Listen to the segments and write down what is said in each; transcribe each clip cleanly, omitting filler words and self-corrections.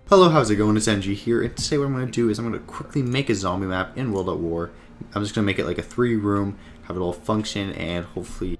Hello, how's it going? It's NG here, and today what I'm going to do is I'm going to quickly make a zombie map in World at War. I'm just going to make it like a 3-room, have it all function, and hopefully...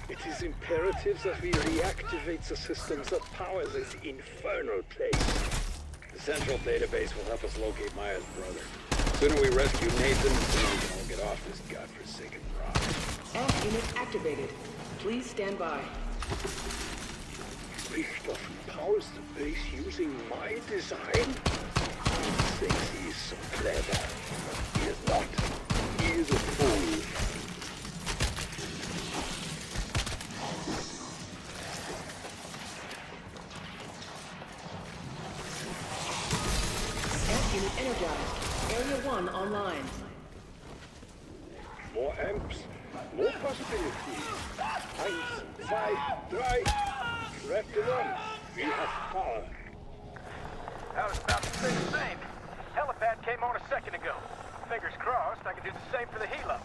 It is imperative that we reactivate the systems that power this infernal place. The central database will help us locate Maya's brother. The sooner we rescue Nathan, the sooner we can all get off this godforsaken rock. Unit activated. Please stand by. Richthofen powers the base using my design? He thinks he is so clever. He is not. He is a fool. Unit energized. Area 1 online. More amps, more possibilities. 1, 2, 3. Wrap it on. We have power. I was about to say the same. Helipad came on a second ago. Fingers crossed, I can do the same for the helo.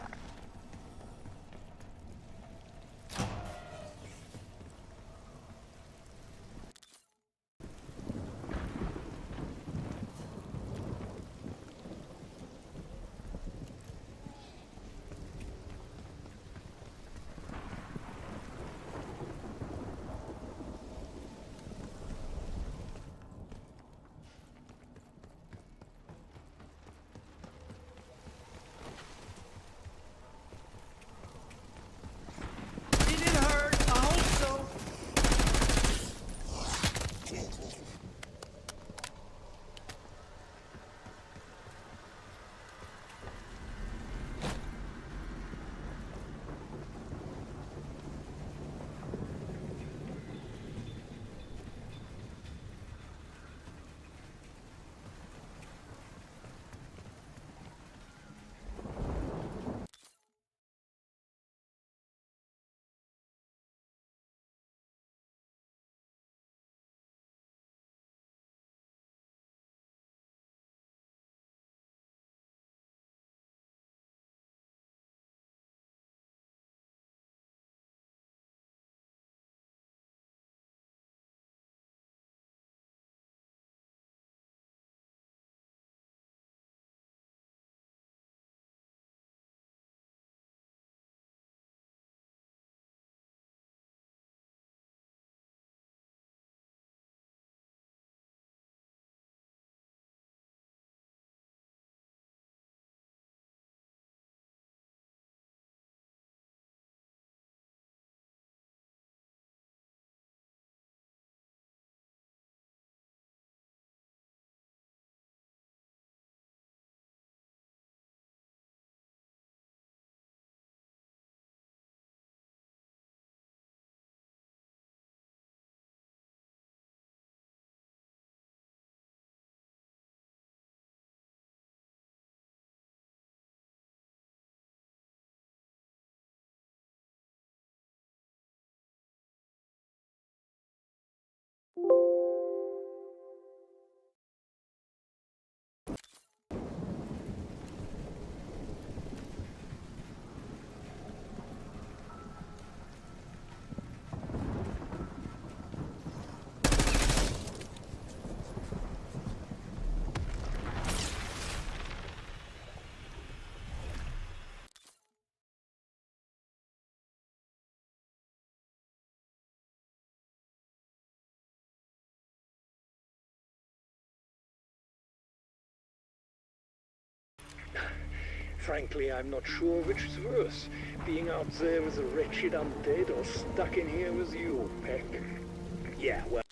Frankly, I'm not sure which is worse. Being out there with a wretched undead or stuck in here with you, Peck. Yeah, well...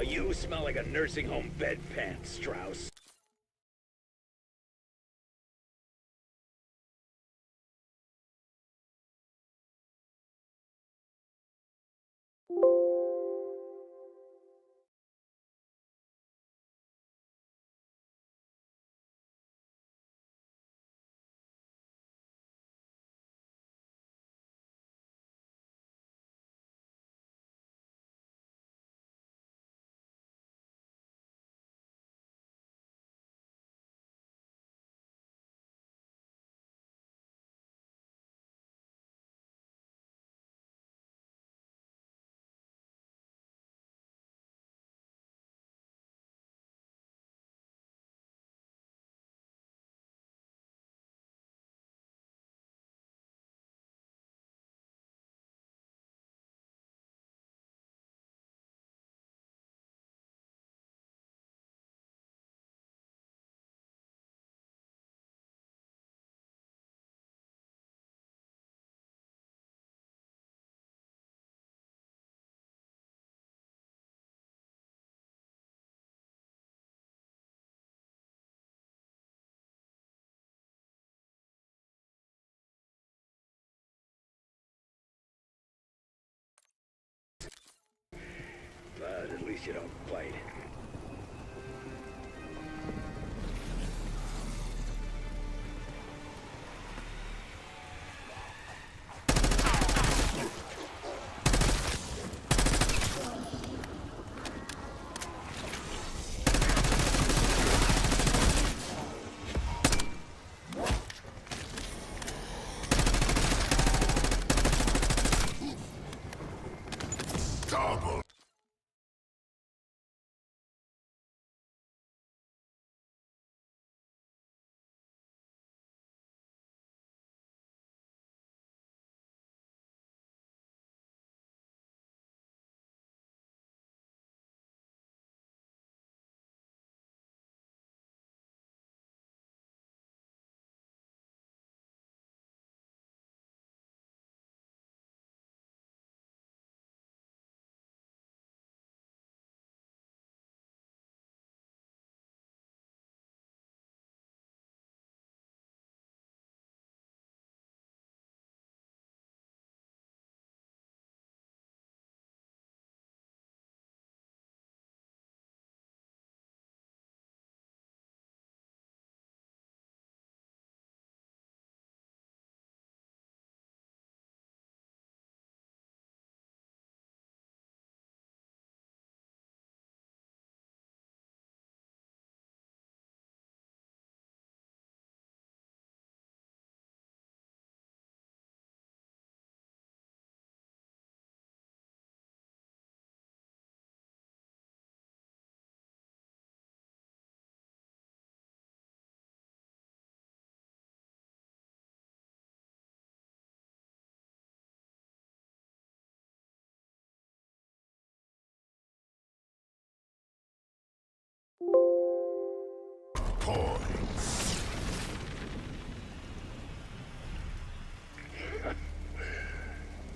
You smell like a nursing home bedpan, Strauss. But at least you don't bite.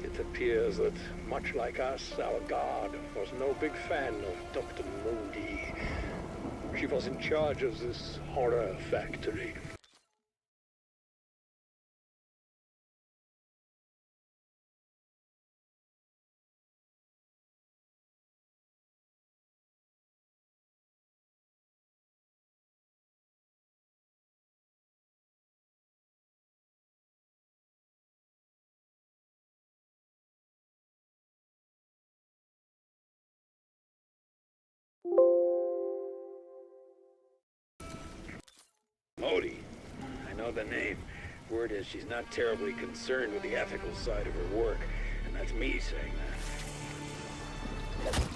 It appears that, much like us, our guard was no big fan of Dr. Moody. She was in charge of this horror factory. know the name. Word is she's not terribly concerned with the ethical side of her work, and that's me saying that.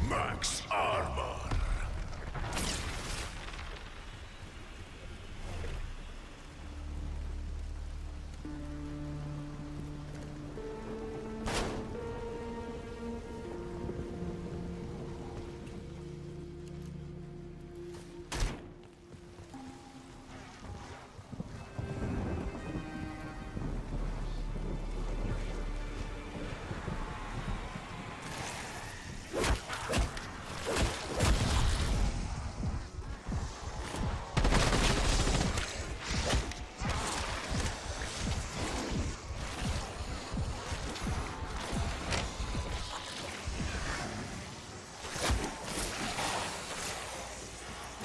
Max armor.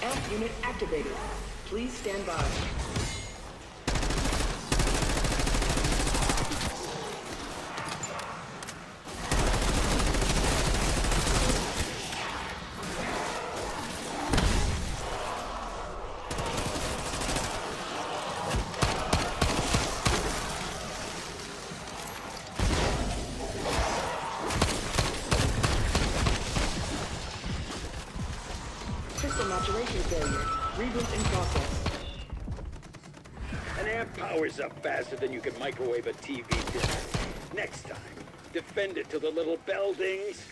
F unit activated. Please stand by. Crystal maturation failure. Reboot in process. An amp powers up faster than you can microwave a TV dinner. Next time, defend it till the little bell dings.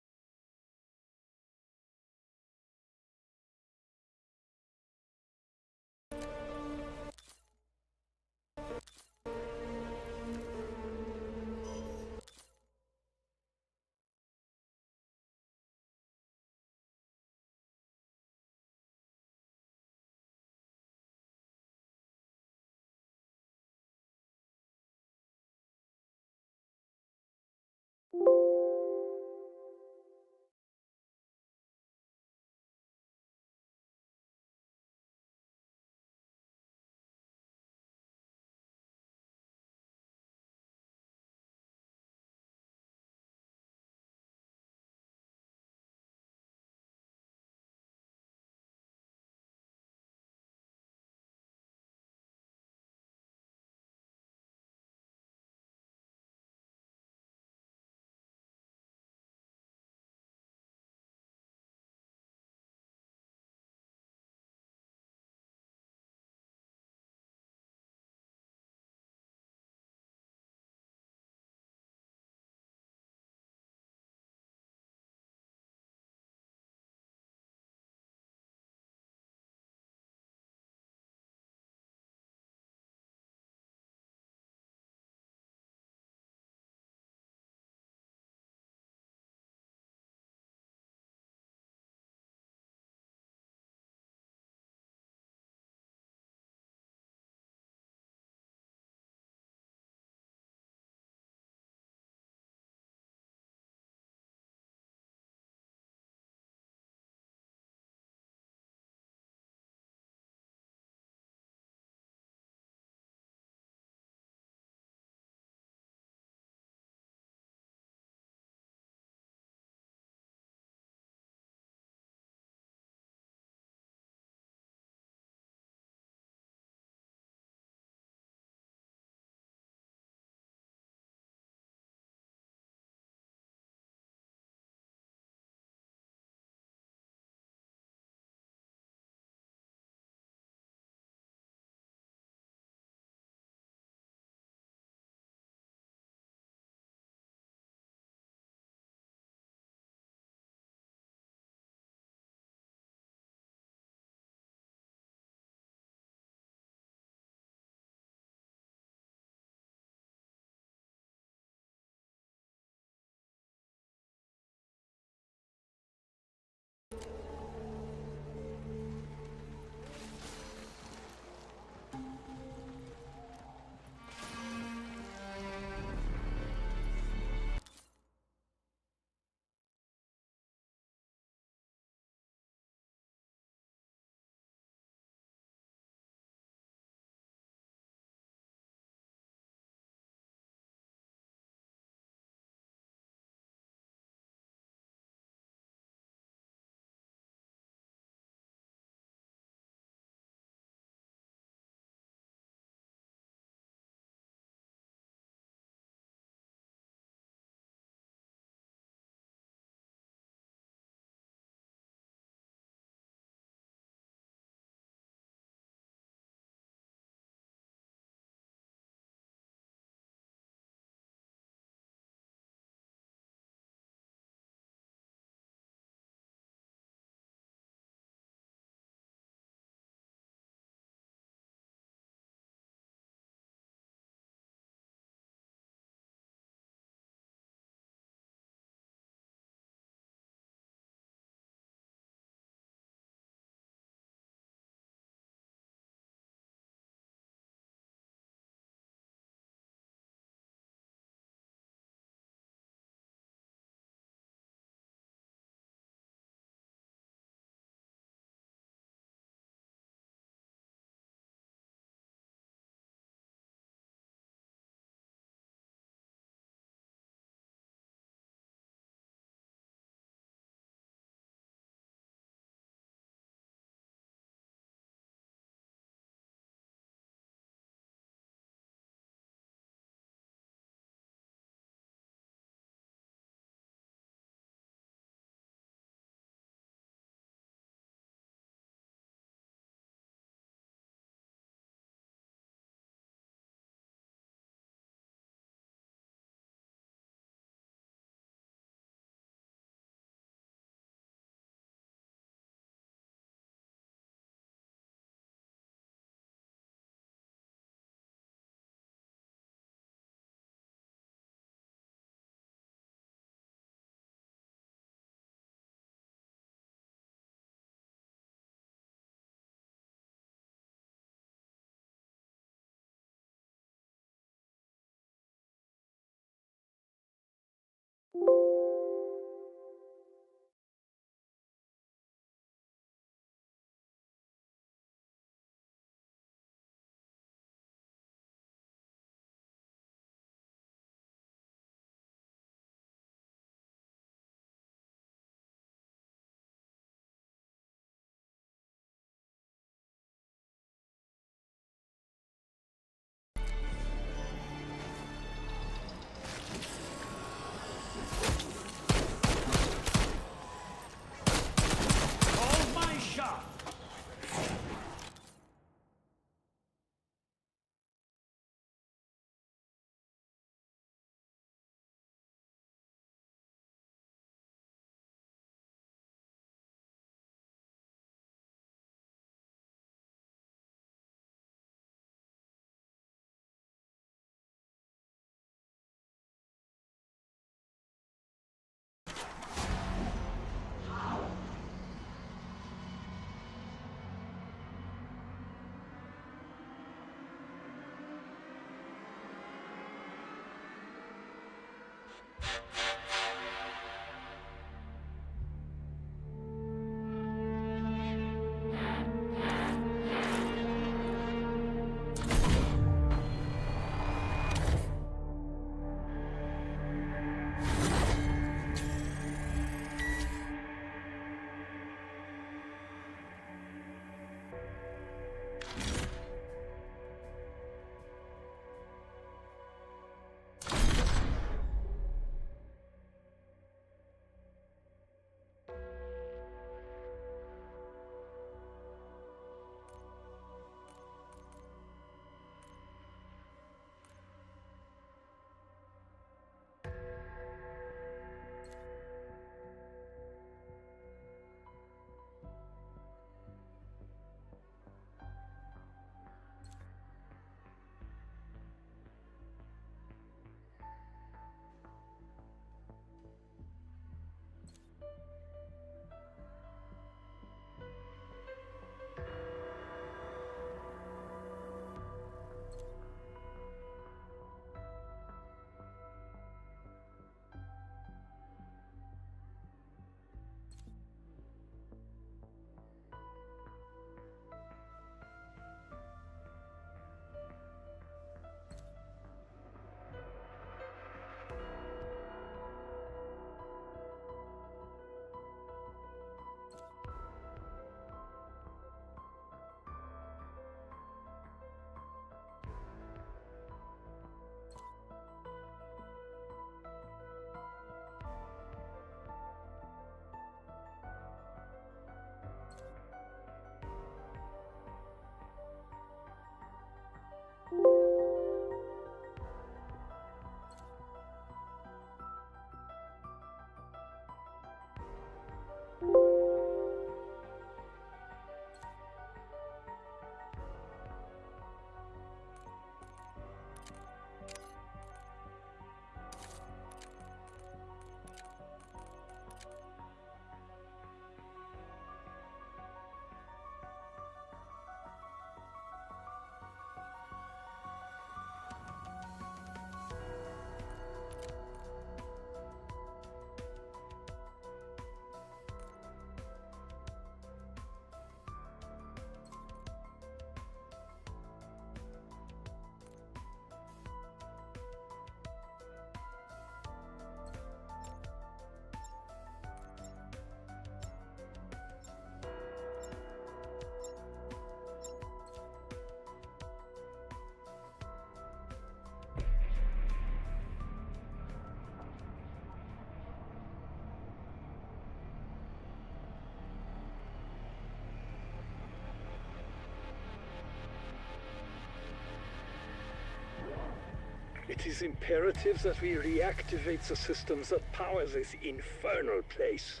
It is imperative that we reactivate the systems that power this infernal place.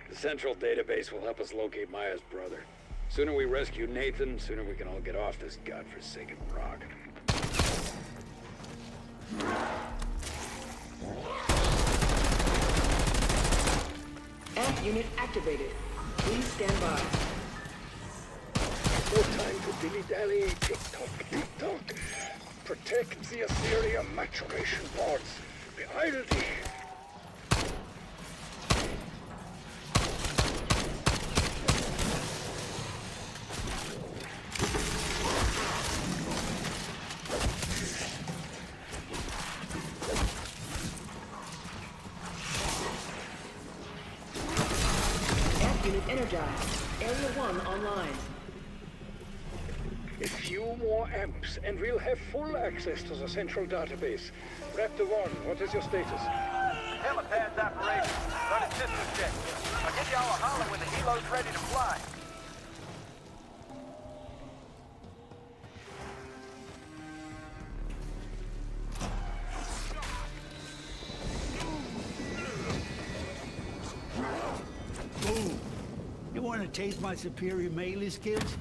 The central database will help us locate Maya's brother. Sooner we rescue Nathan, sooner we can all get off this godforsaken rock. Amp unit activated. Please stand by. No time for dilly-dally, tick-tock, tick-tock. Protect the Ethereum maturation pods. Beeile dich. Amp unit energized. Area 1 online. A few more amps, and we'll have full access to the central database. Raptor 1, what is your status? Helipad's operational. Running system check. I'll give y'all a holler when the helo's ready to fly. Boom! You want to taste my superior melee skills?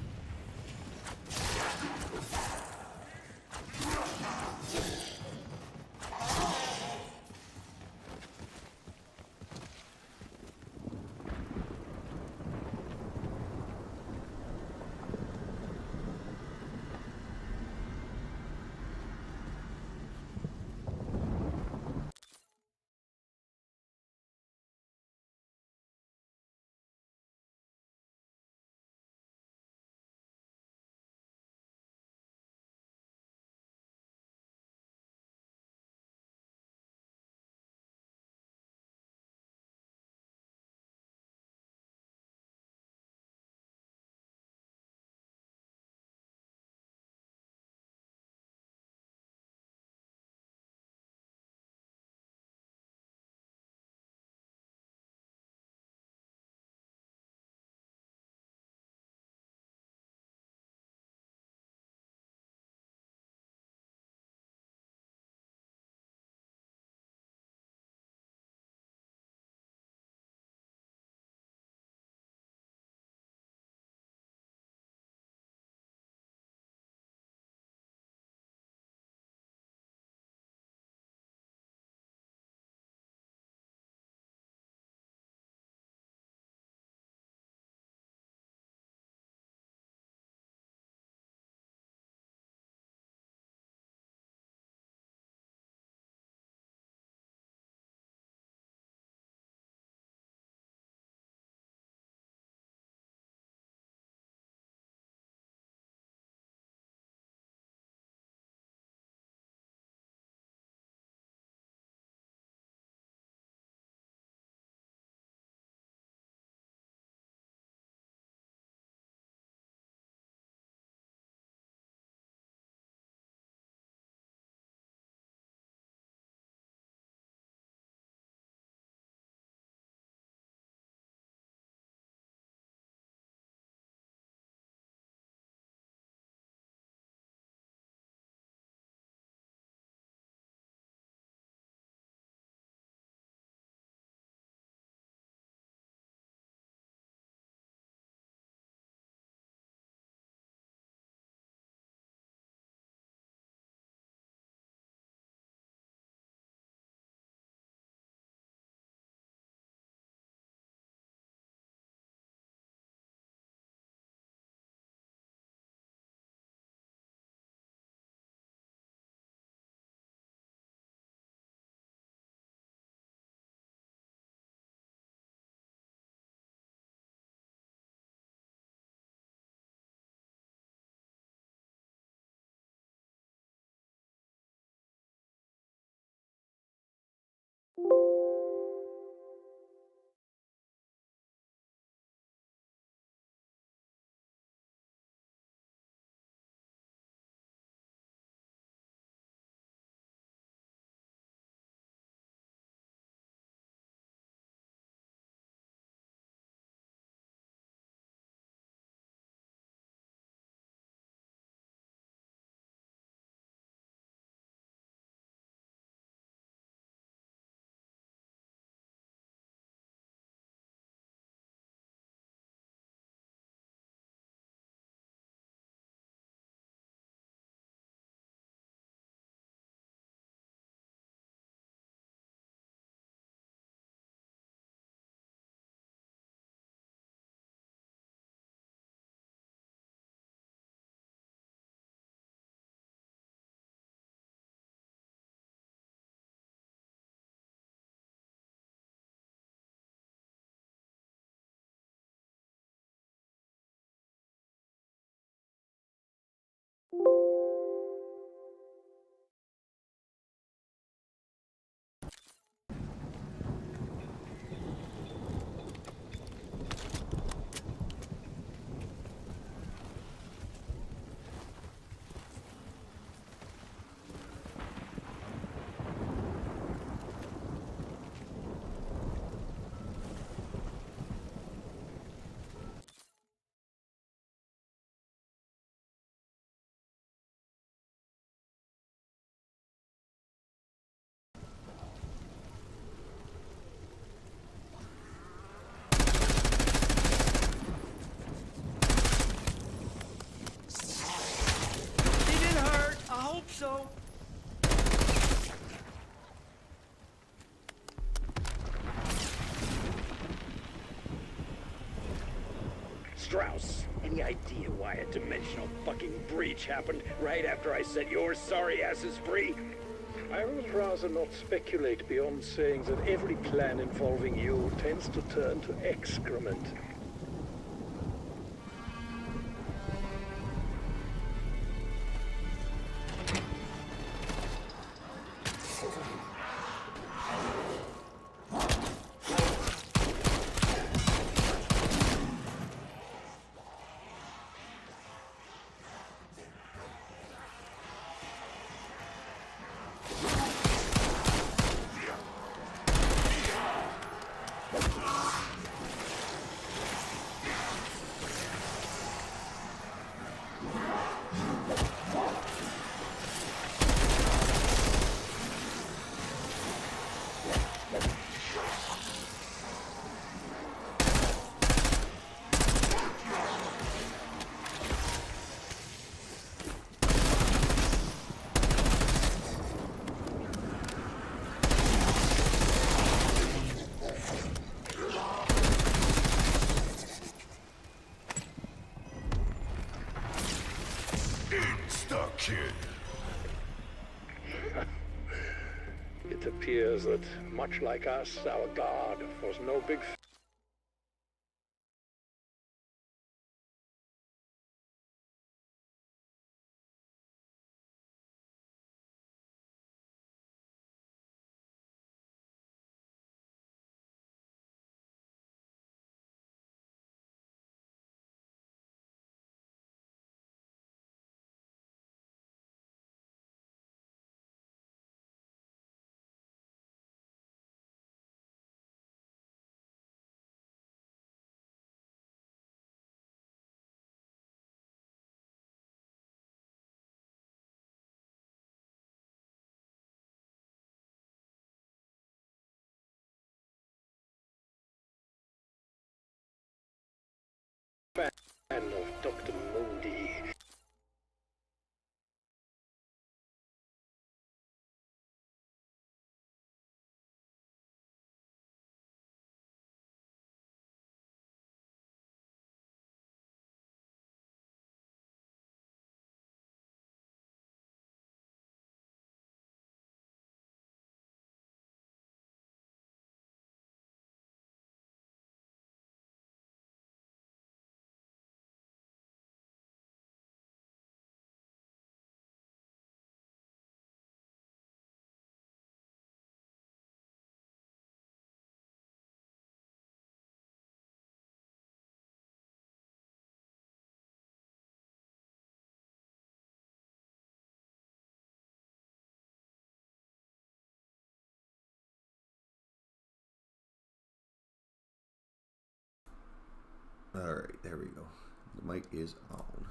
Strauss, any idea why a dimensional fucking breach happened right after I set your sorry asses free? I would rather not speculate beyond saying that every plan involving you tends to turn to excrement. Insta-kill. It appears that, much like us, our guard was no big fan of Dr. Moody. Alright, there we go. The mic is on.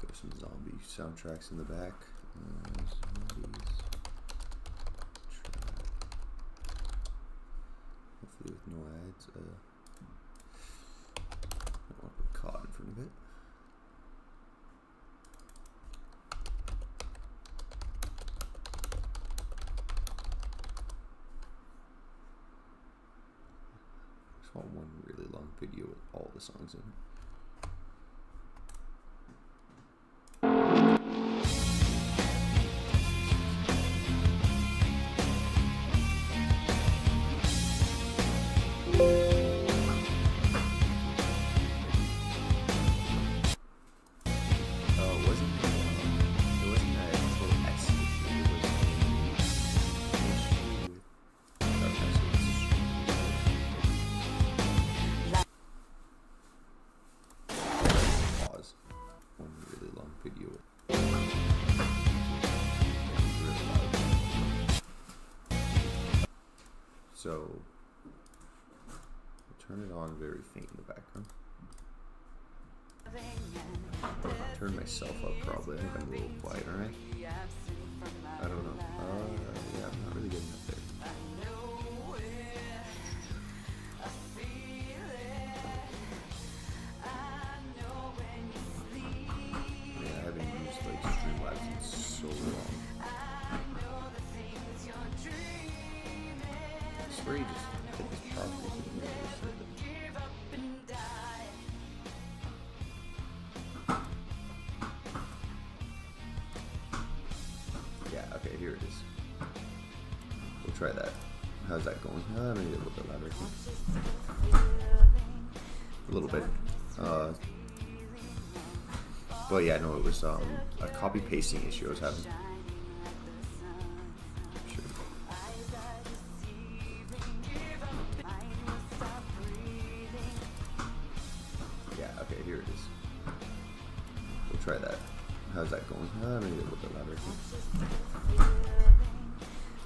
Got some zombie soundtracks in the back. Zombies. Hopefully with no ads. I don't want to put COD in front of it. One really long video with all the songs in it. So I'll turn it on very faint in the background. Turn myself up probably. I think I'm a little quiet, aren't I? I don't know. Yeah, I'm not really getting up there. Yeah, I haven't used like Streamlabs in so long. swear you just hit this property. Yeah, okay, here it is. We'll try that. How's that going? Maybe a little bit louder. A little bit. But yeah, no, it was a copy pasting issue I was having. Sure. Yeah, okay, here it is. We'll try that. How's that going? Maybe a little bit louder.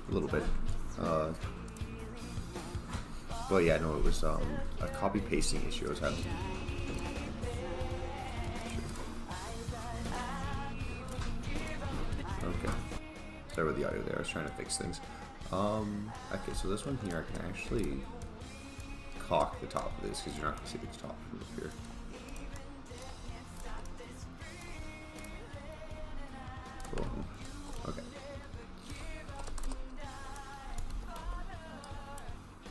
A little bit. But yeah, no, it was a copy pasting issue I was having. Okay. Sorry about the audio there. I was trying to fix things. Okay, so this one here, I can actually cock the top of this because you're not going to see the top from up here. Boom. Okay.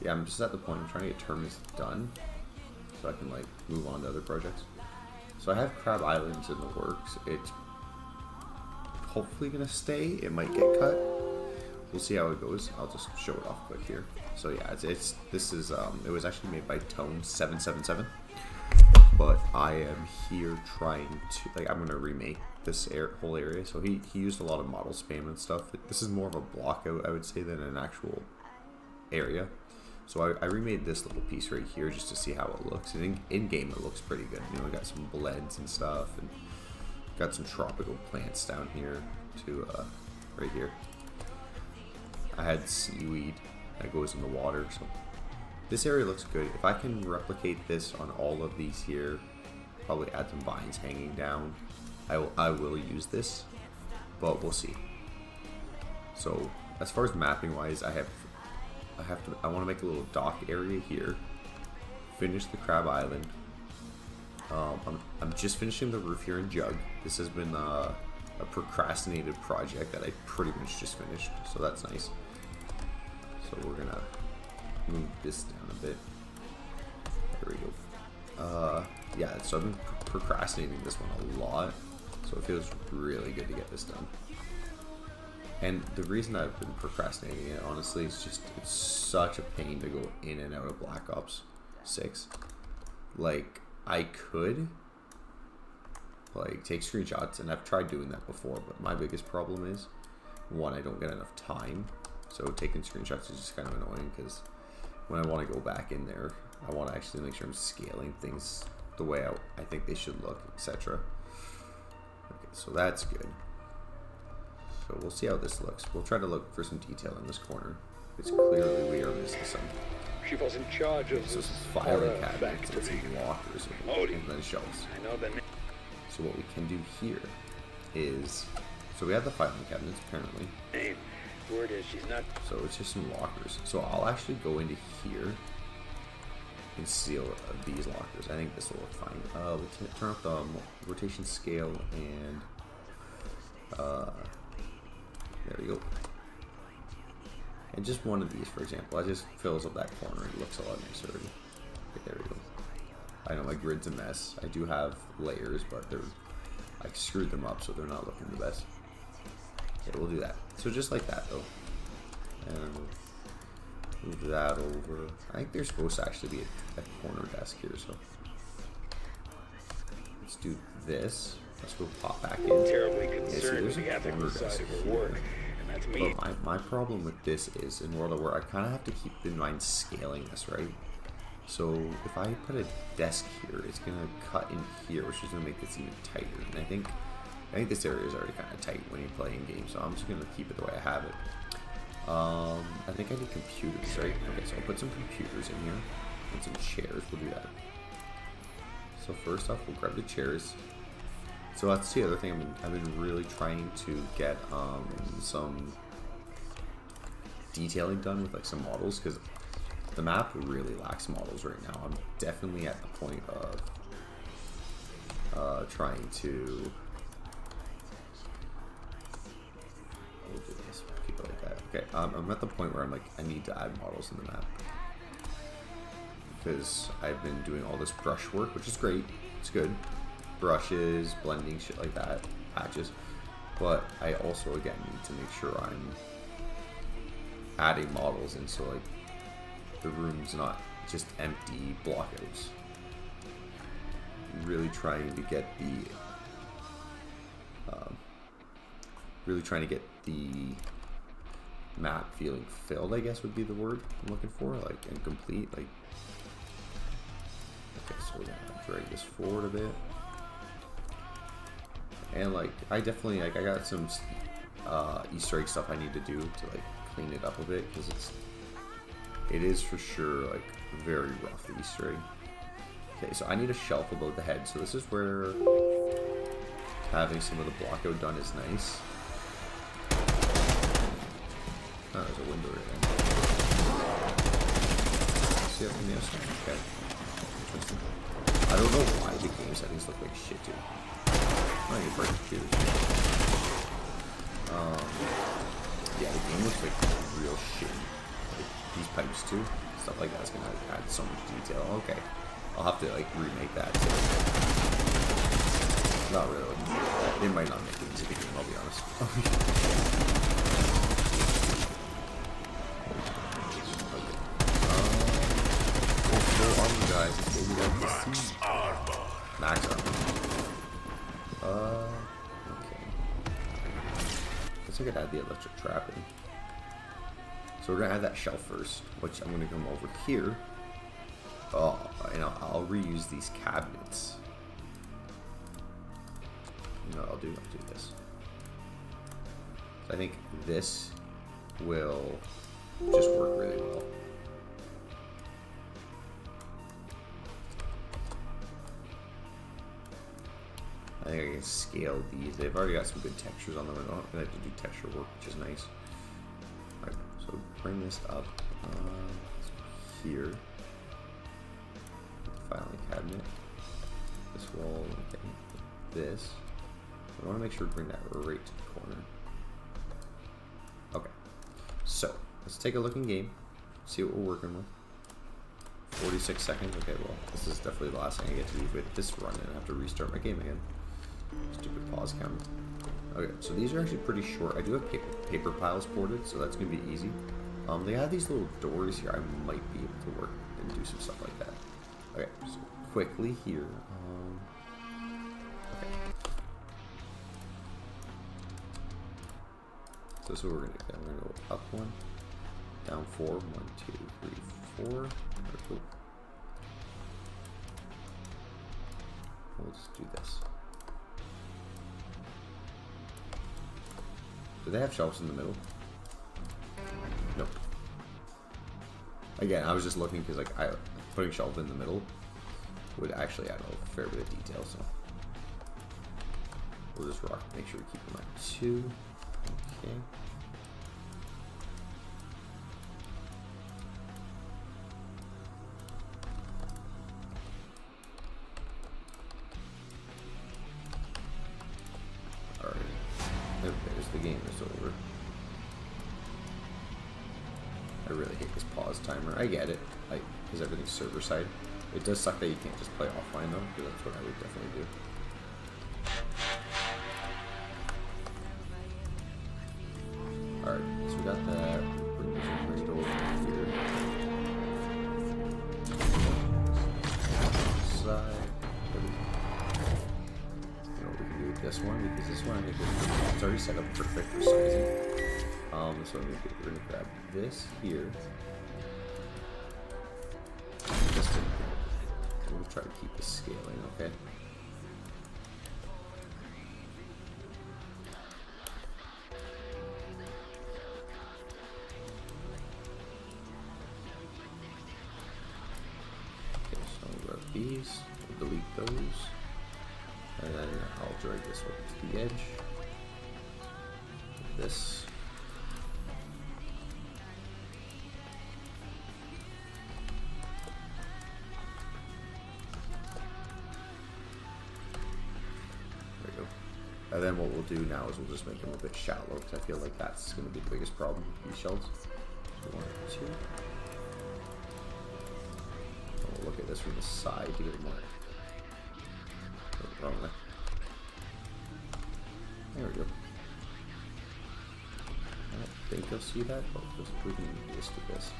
Yeah, I'm just at the point I'm trying to get Terminus done so I can like move on to other projects. So I have Crab Islands in the works. It's hopefully gonna stay. It might get cut. We'll see how it goes. I'll just show it off quick here. So yeah, this is it was actually made by Tone 777, but I am here trying to like I'm gonna remake this whole area. So he used a lot of model spam and stuff. This is more of a block out, I would say, than an actual area. So I remade this little piece right here just to see how it looks. And in game it looks pretty good. You know, I got some blends and stuff, and got some tropical plants down here to right here. I had seaweed that goes in the water, so this area looks good. If I can replicate this on all of these here, probably add some vines hanging down, I will use this, but we'll see. So as far as mapping wise, I want to make a little dock area here, finish the Crab Island. I'm just finishing the roof here in Jug. This has been a procrastinated project that I pretty much just finished, so that's nice. So we're gonna move this down a bit. There we go. Yeah, so I've been procrastinating this one a lot, so it feels really good to get this done. And the reason I've been procrastinating it, honestly, is just it's such a pain to go in and out of Black Ops 6. Like, I could like take screenshots, and I've tried doing that before, but my biggest problem is, one, I don't get enough time. So taking screenshots is just kind of annoying because when I want to go back in there, I want to actually make sure I'm scaling things the way I think they should look, etc. Okay, so that's good. So we'll see how this looks. We'll try to look for some detail in this corner. It's clearly we are missing some. She was in charge of So this some filing horror cabinets and factory. some lockers and then shelves. I know the name. So what we can do here is, so we have the filing cabinets apparently. Word is she's not. So it's just some lockers. So I'll actually go into here and seal these lockers. I think this will look fine. We'll turn up the rotation scale and there we go. And just one of these, for example, I just fills up that corner. It looks a lot nicer already. Okay, there we go. I know my grid's a mess. I do have layers, but I screwed them up so they're not looking the best. Okay, we'll do that. So just like that though. And we'll move that over. I think there's supposed to actually be a corner desk here, so let's do this. Let's go pop back in. Terribly Okay, so concerned there's with the a corner ethical desk side of her here. work, and that's me. But my problem with this is in World of War, I kind of have to keep in mind scaling this, right? So if I put a desk here, it's gonna cut in here, which is gonna make this even tighter. And I think this area is already kind of tight when you play in game, so I'm just gonna keep it the way I have it. I think I need computers, right? Okay, so I'll put some computers in here and some chairs. We'll do that. So first off, we'll grab the chairs. So that's the other thing. I've been really trying to get some detailing done with like some models, because the map really lacks models right now. I'm definitely at the point of trying to. We'll do this. Keep it like that. Okay, I'm at the point where I'm like, I need to add models in the map. Because I've been doing all this brush work, which is great. It's good. Brushes, blending, shit like that, patches. But I also, again, need to make sure I'm adding models in so like the room's not just empty blockouts. Really trying to get the map feeling filled, I guess would be the word I'm looking for, like, and complete. Like, okay, so we're gonna drag this forward a bit, and like I definitely I got some Easter egg stuff I need to do to like clean it up a bit, because it is for sure like very rough, the Easter egg. Okay, so I need a shelf above the head, so this is where having some of the blockout done is nice. Oh, there's a window right there. See that from the outside? Okay. Interesting. I don't know why the game settings look like shit, dude. I'm not gonna break computers. Yeah, the game looks like real shit. Like, these pipes too, stuff like that's gonna add so much detail. Okay, I'll have to like remake that too. Not really. It might not make it into the game, I'll be honest. Guys, Max armor. Okay. Guess I could add the electric trap in. So we're gonna add that shelf first, which I'm gonna come over here. Oh, and I'll reuse these cabinets. You know what I'll do this. So I think this will just work really well. I think I can scale these. They've already got some good textures on them. I don't have to do texture work, which is nice. Alright, so bring this up here. Filing cabinet. This wall, okay. This. I want to make sure to bring that right to the corner. Okay. So, let's take a look in game. See what we're working with. 46 seconds. Okay, well, this is definitely the last thing I get to leave with this run, and I have to restart my game again. Stupid pause counter. Okay, so these are actually pretty short. I do have paper piles ported, so that's going to be easy. They have these little doors here. I might be able to work and do some stuff like that. Okay, so quickly here. Okay. So this is what we're going to do. We're going to go up 1, down 4. 1, 2, 3, 4. Cool. We'll just do this. Do they have shelves in the middle? Nope. Again, I was just looking because like putting shelves in the middle would actually add a fair bit of detail, so we'll just rock. Make sure we keep them at 2. Okay. There's the game is over. I really hate this pause timer. I get it, like, because everything's server side. It does suck that you can't just play offline though, because that's what I would definitely do. Alright, so we got that. Bring this right over here. Side. This one, because this one I think it's already set up perfect for sizing. So we're gonna grab this here. Just to, we'll try to keep the scaling, okay? Okay, so we'll grab these, we'll delete those. And then I'll drag this over to the edge. This. There we go. And then what we'll do now is we'll just make them a bit shallow, because I feel like that's going to be the biggest problem with these shells. So 1, 2. And we'll look at this from the side to get it more. Oh, wrong way. There we go. I don't think you'll see that, but we can just do this.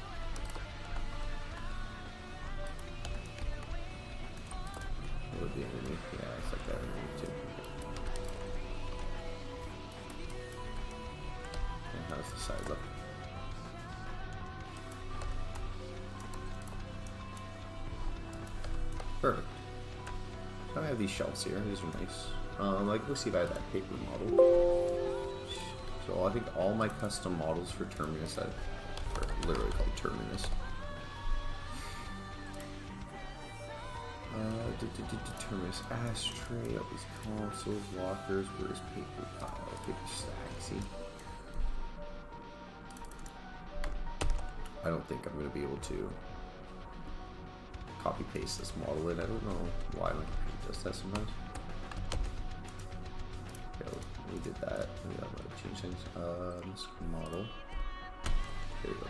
What would be underneath? Yeah, it's like that underneath too. And how's the side look? Perfect. So I have these shelves here. These are nice. Like we'll see if I have that paper model. So I think all my custom models for Terminus are literally called Terminus. Terminus ashtray, all these consoles, lockers, where's paper pile, paper stack, see? I don't think I'm going to be able to copy paste this model in. I don't know why my computer does that sometimes. Okay, we did that. We got to change things. This model. There we go.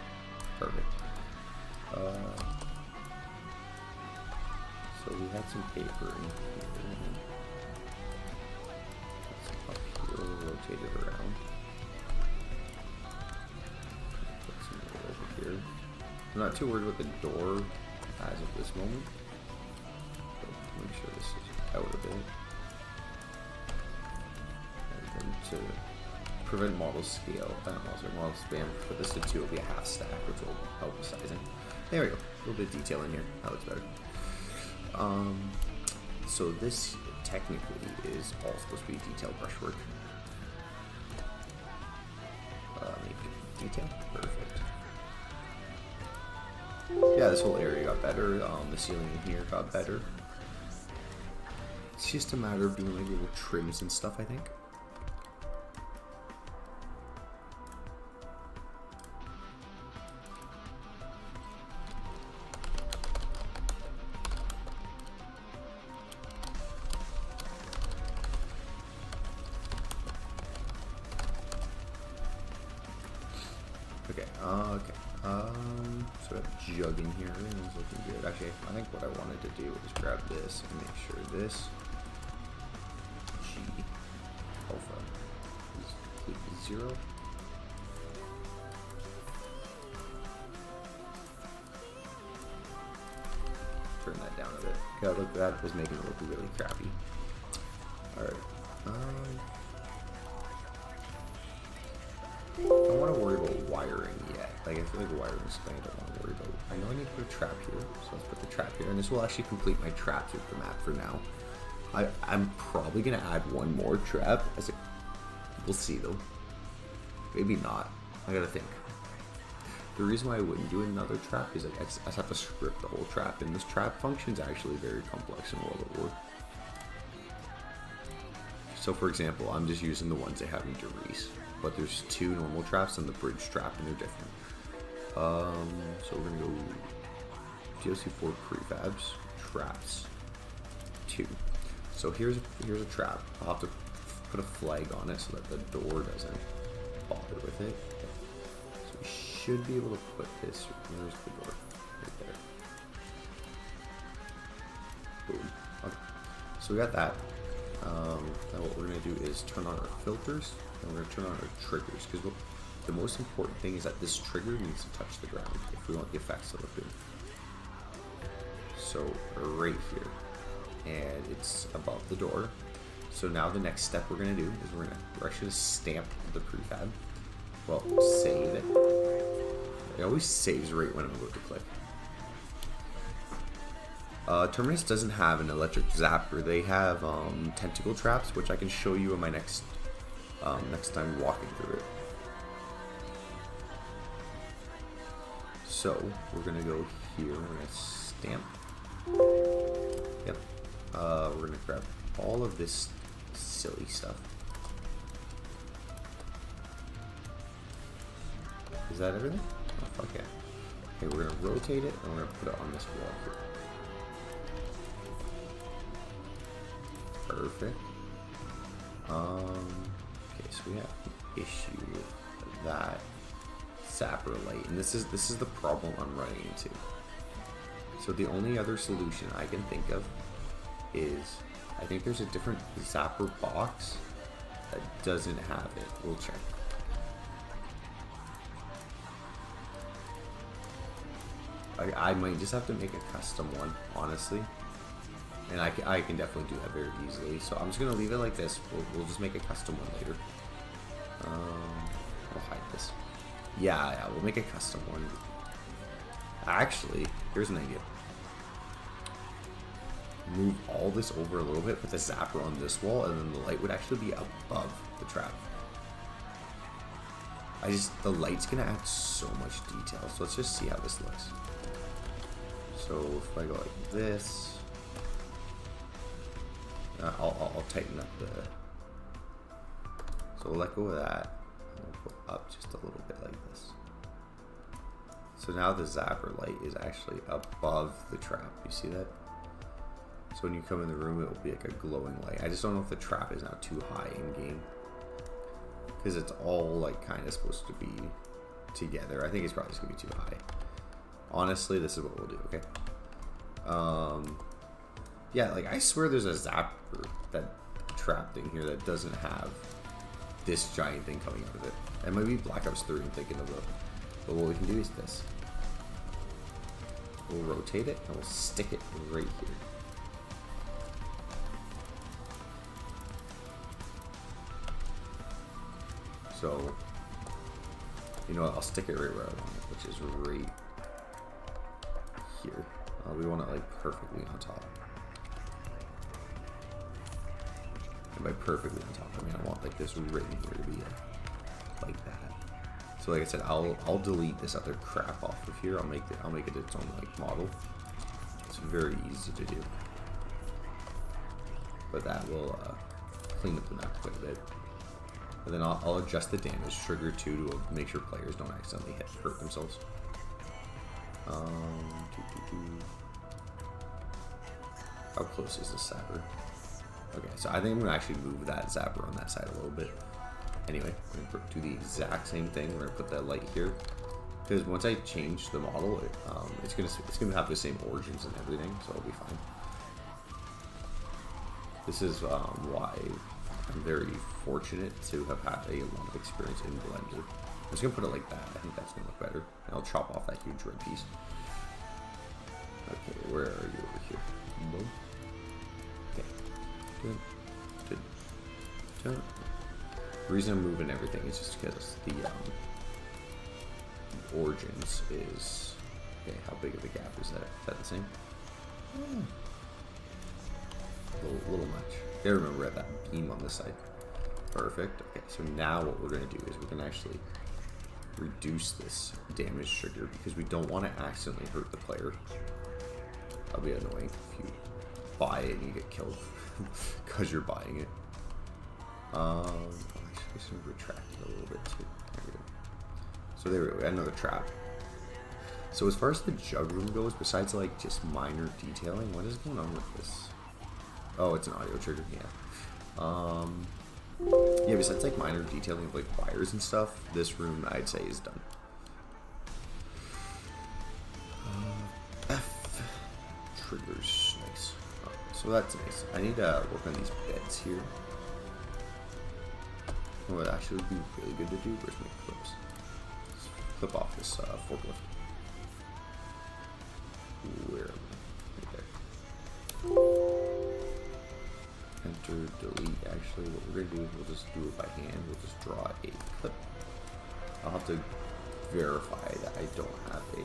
Perfect. So we had some paper in here. Let's up here, rotate it around. Put some over here. I'm not too worried about the door as of this moment. So make sure this is out a bit. And then to prevent model scale, model spam, put this to 2 will be a half stack, which will help with sizing. There we go. A little bit of detail in here. That looks better. So this technically is all supposed to be detailed brushwork. Make detail, perfect. Yeah, this whole area got better. The ceiling in here got better. It's just a matter of doing like little trims and stuff, I think. So we have a jug in here, and it's looking good. Actually, I think what I wanted to do is grab this and make sure this G alpha is 0. Turn that down a bit. Yeah, look, that was making it look really crappy. Alright. I don't want to worry about wiring yet. Like, I feel like wiring is something I don't want to worry about. I know I need to put a trap here, so let's put the trap here. And this will actually complete my traps with the map for now. I'm probably going to add one more trap. We'll see, though. Maybe not. I gotta think. The reason why I wouldn't do another trap is like I just have to script the whole trap. And this trap function is actually very complex in World at War. So, for example, I'm just using the ones I have in Derice. But there's 2 normal traps and the bridge trap, and they're different. So we're gonna go DLC4 prefabs, traps, 2. So here's a trap. I'll have to put a flag on it so that the door doesn't bother with it. So we should be able to put this. Where's the door? Right there. Boom. Okay. So we got that. Now what we're gonna do is turn on our filters. And we're going to turn on our triggers, because the most important thing is that this trigger needs to touch the ground if we want the effects to look good. So right here, and it's above the door. So now the next step we're going to do is we're actually going to stamp the prefab. Well, save it. It always saves right when I'm about to click. Terminus doesn't have an electric zapper. They have tentacle traps, which I can show you in my next time walking through it. So we're gonna go here. We're gonna stamp. Yep. We're gonna grab all of this silly stuff. Is that everything? Oh, fuck yeah. Okay, we're gonna rotate it and we're gonna put it on this wall here. Perfect. Okay, so we have an issue with that zapper light, and this is the problem I'm running into. So the only other solution I can think of is, I think there's a different zapper box that doesn't have it. We'll check. I might just have to make a custom one, honestly. And I can definitely do that very easily. So I'm just going to leave it like this. We'll just make a custom one later. I'll hide this. Yeah, we'll make a custom one. Actually, here's an idea. Move all this over a little bit, put the zapper on this wall, and then the light would actually be above the trap. The light's gonna add so much detail. So let's just see how this looks. So if I go like this, I'll tighten up the. So we'll let go of that. And we'll go up just a little bit like this. So now the zapper light is actually above the trap. You see that? So when you come in the room, it will be like a glowing light. I just don't know if the trap is now too high in game, because it's all like kind of supposed to be together. I think it's probably just gonna be too high. Honestly, this is what we'll do. Okay. Yeah, like I swear there's a zapper, that trap thing here, that doesn't have this giant thing coming out of it. It might be Black Ops 3 I'm thinking of though. But what we can do is this. We'll rotate it and we'll stick it right here. So, you know what, I'll stick it right where I want it, which is right here. We want it like perfectly on top. And by perfectly on top, I mean I want like this written here to be like that. So like I said, I'll delete this other crap off of here. I'll make it its own like model. It's very easy to do. But that will clean up the map quite a bit. And then I'll adjust the damage trigger too to make sure players don't accidentally hurt themselves. How close is this zapper? Okay, so I think I'm gonna actually move that zapper on that side a little bit. Anyway, we're gonna do the exact same thing. We're gonna put that light here, because once I change the model, it's gonna have the same origins and everything, so it'll be fine. This is why I'm very fortunate to have had a lot of experience in Blender. I'm just gonna put it like that. I think that's gonna look better. And I'll chop off that huge red piece. Okay, where are you over here? Boom. Okay. Good. The reason I'm moving everything is just because the origins is, okay, how big of a gap is that? Is that the same? A little much. Gotta remember at that beam on this side. Perfect. Okay, so now what we're gonna do is we're gonna actually reduce this damage trigger, because we don't want to accidentally hurt the player. That'll be annoying if you buy it and you get killed because you're buying it. I'm just gonna retract it a little bit too. There we go. So there we go. We got another trap. So as far as the jug room goes, besides like just minor detailing, what is going on with this? Oh, it's an audio trigger. Yeah. Yeah. Besides like minor detailing of like wires and stuff, this room I'd say is done. F triggers, nice. Oh, so that's nice. I need to work on these beds here. What actually would be really good to do? Where's my clips? Clip off this forklift. Where am I? Right there. Enter, delete. Actually, what we're gonna do is we'll just do it by hand. We'll just draw a clip. I'll have to verify that I don't have a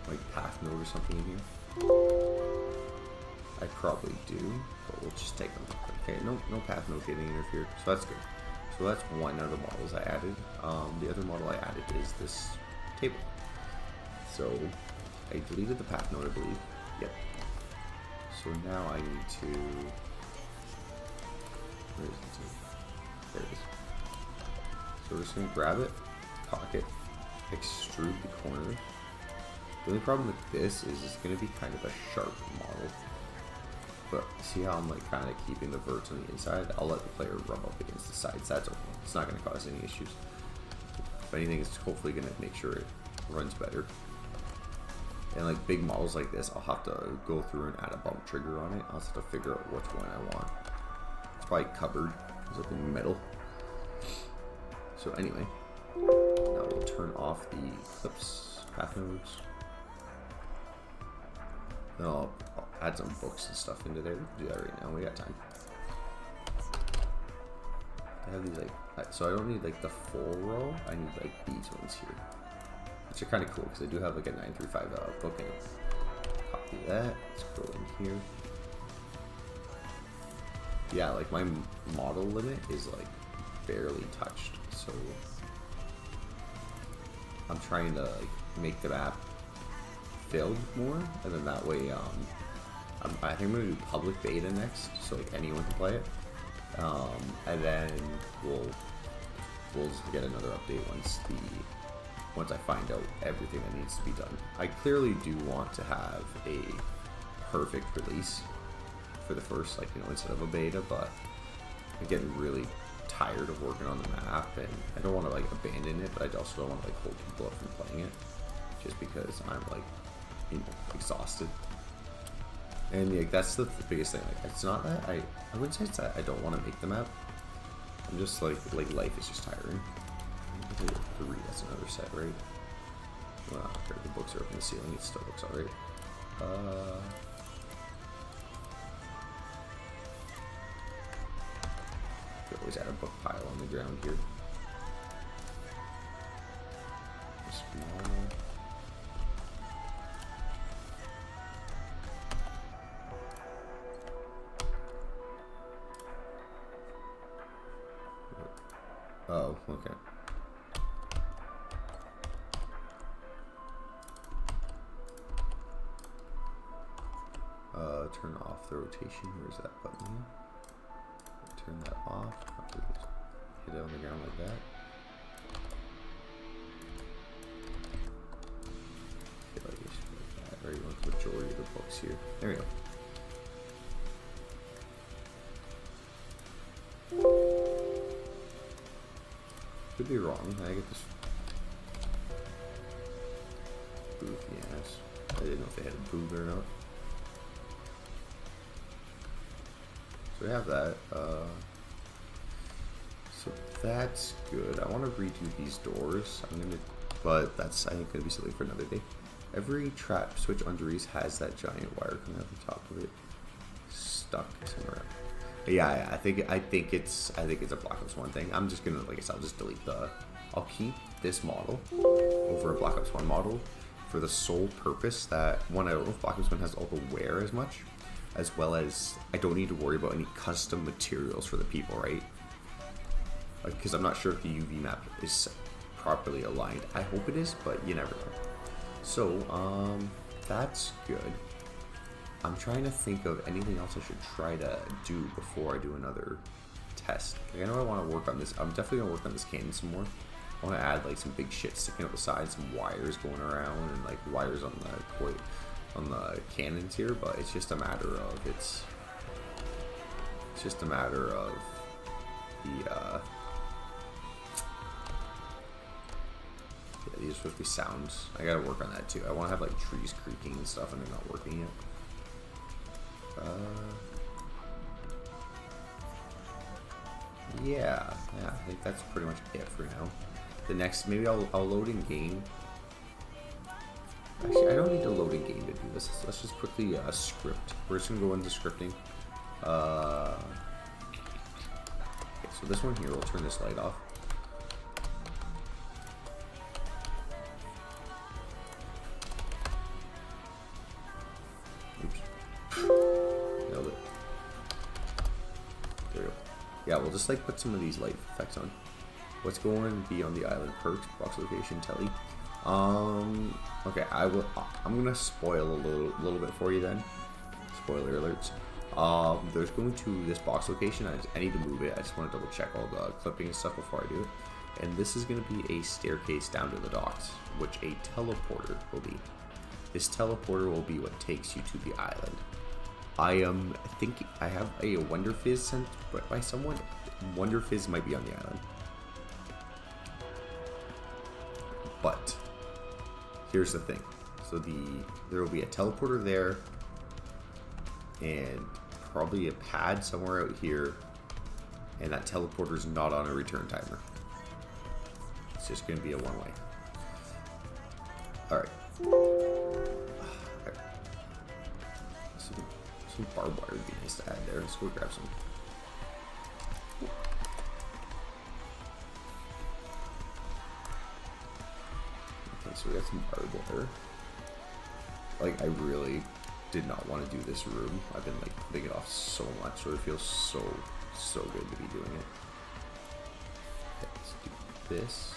like path node or something in here. I probably do, but we'll just take a look. Okay, no path node getting interfered, so that's good. So that's one of the models I added. The other model I added is this table. So I deleted the path node, I believe. Yep. So now I need to. Where is it? There it is. So we're just gonna grab it, pocket, extrude the corners. The only problem with this is it's gonna be kind of a sharp model. But see how I'm like kind of keeping the verts on the inside? I'll let the player rub up against the sides. That's okay. It's not going to cause any issues. If anything, it's hopefully going to make sure it runs better. And like big models like this, I'll have to go through and add a bump trigger on it. I'll have to figure out which one I want. It's probably cupboard. It's up in the middle. So anyway, now we'll turn off the Eclipse path nodes. Then I'll add some books and stuff into there. We can do that right now. We got time. I have these like, so I don't need like the full row. I need like these ones here, which are kind of cool because I do have like a 935 book in it. Copy that. Let's go in here. Yeah, like my model limit is like barely touched, so I'm trying to like make the map filled more, and then that way I think I'm gonna do public beta next, so like anyone can play it, and then we'll just get another update once I find out everything that needs to be done. I clearly do want to have a perfect release for the first, like, you know, instead of a beta, but I'm getting really tired of working on the map, and I don't want to like abandon it, but I also don't want to like hold people up from playing it just because I'm like, you know, exhausted. And like that's the biggest thing. Like, it's not that I wouldn't say it's that I don't want to make the map. I'm just like life is just tiring. 3, that's another set, right? Well, okay, the books are up in the ceiling. It still looks alright. Could always add a book pile on the ground here. Just normal. Oh, okay. Turn off the rotation. Where's that button here? Turn that off. Hit it on the ground like that. I feel like we should do that. Or you want the majority of the books here. There we go. Could be wrong. I get this. Booth, yes. I didn't know if they had a booth or not. So we have that. So that's good. I want to redo these doors. But that's, I think, gonna be something for another day. Every trap switch underneath has that giant wire coming out the top of it, stuck somewhere. Yeah, I think it's a Black Ops 1 thing. I'm just gonna, like I said, I'll just delete I'll keep this model over a Black Ops 1 model for the sole purpose that, one, I don't know if Black Ops 1 has all the wear as much, as well as I don't need to worry about any custom materials for the people, right? Because I'm not sure if the UV map is properly aligned. I hope it is, but you never know. So, that's good. I'm trying to think of anything else I should try to do before I do another test. I know I want to work on this. I'm definitely going to work on this cannon some more. I want to add like some big shit sticking out the side, some wires going around, and like wires on the cannons here, but it's just a matter of it's just a matter of the yeah, these are supposed to be sounds. I gotta work on that too. I want to have like trees creaking and stuff, and they're not working yet. Yeah, I think that's pretty much it for now. The next, maybe I'll load in game. Actually, I don't need to load in game to do this. Let's just quickly script. We're just gonna go into scripting. Okay, so this one here, we'll turn this light off. Nailed it. There we go. Yeah, we'll just like put some of these light effects on. What's going to be on the island? Perks, box location, telly. Okay, I'm gonna spoil a little bit for you then. Spoiler alerts. There's going to this box location. I need to move it. I just want to double check all the clipping and stuff before I do it. And this is going to be a staircase down to the docks, which a teleporter will be. This teleporter will be what takes you to the island. I think I have a Wonder Fizz sent by someone. Wonder Fizz might be on the island. But here's the thing. So there will be a teleporter there and probably a pad somewhere out here, and that teleporter is not on a return timer. It's just going to be a one-way. Alright. Some barbed wire would be nice to add there. Let's go grab some. Okay, so we got some barbed wire. Like, I really did not want to do this room. I've been like putting it off so much, so it feels so good to be doing it. Okay, let's do this.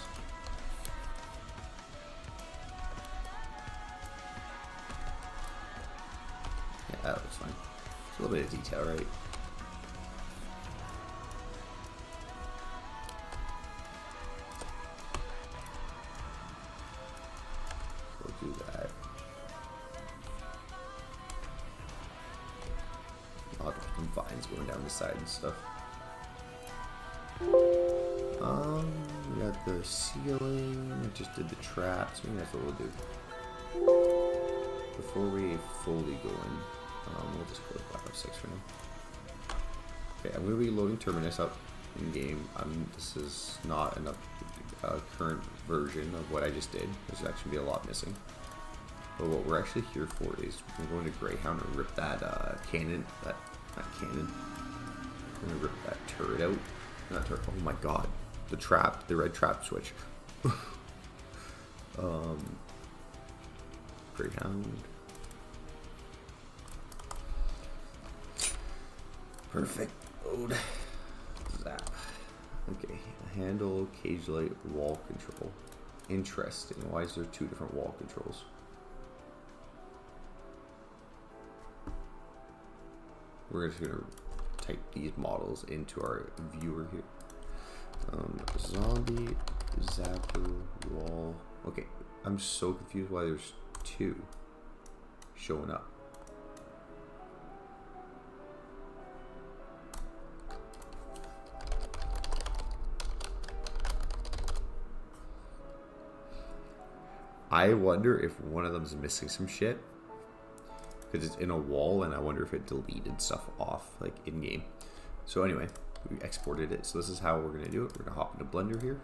Yeah, that looks fine. It's a little bit of detail, right? We'll do that. I'll have some vines going down the side and stuff. We got the ceiling. I just did the traps. Maybe that's what we'll do. Before we fully go in, we'll just go with Black Ops 6 for now. Okay, I'm going to be loading Terminus up in game. This is not enough current version of what I just did. There's actually be a lot missing. But what we're actually here for is we're going to Greyhound and rip that cannon. Not cannon. We're going to rip that turret out. Not turret. Oh my god. The trap. The red trap switch. Greyhound. Perfect. Load. Zap. Okay. Handle, cage light, wall control. Interesting. Why is there two different wall controls? We're just gonna type these models into our viewer here. Zombie, zapper, wall. Okay, I'm so confused why there's two showing up. I wonder if one of them is missing some shit. Because it's in a wall, and I wonder if it deleted stuff off, like in game. So anyway, we exported it. So this is how we're gonna do it. We're gonna hop into Blender here.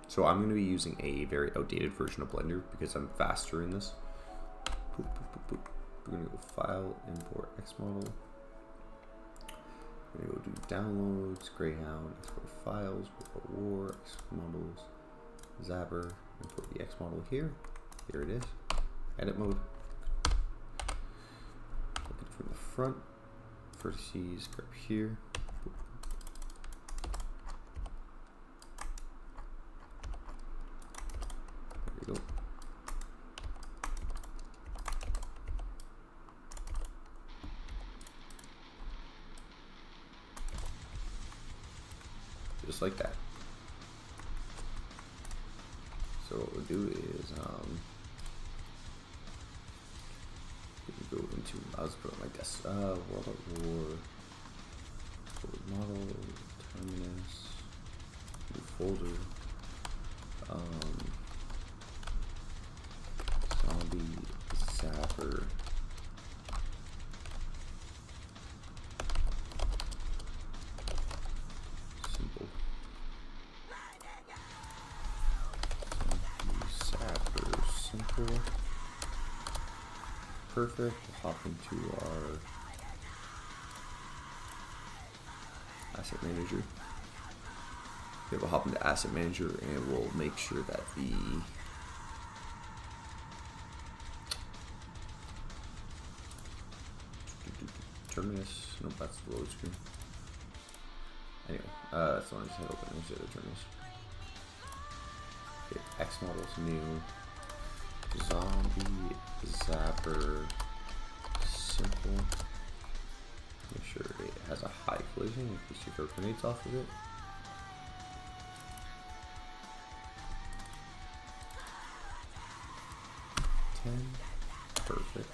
So I'm gonna be using a very outdated version of Blender because I'm faster in this. Boop, boop, boop, boop. We're gonna go File, Import X Model. We're gonna go do Downloads, Greyhound, Export Files, War, X Models, Zapper. Import the X Model here. Here it is. Edit mode. Looking from the front. Vertices, grab here. There we go. Just like that. So what we'll do is go into, I'll just put it on my desk. World at War, forward model, Terminus, new folder, zombie, zapper, simple, zombie, zapper, simple. Perfect. We'll hop into our asset manager. Okay, we'll hop into asset manager and we'll make sure that the Terminus. Nope, that's the load screen. Anyway, that's the one I just had open instead of Terminus. Okay, X models new. Zombie, zapper, simple. Make sure it has a high collision in case you throw grenades off of it. Perfect.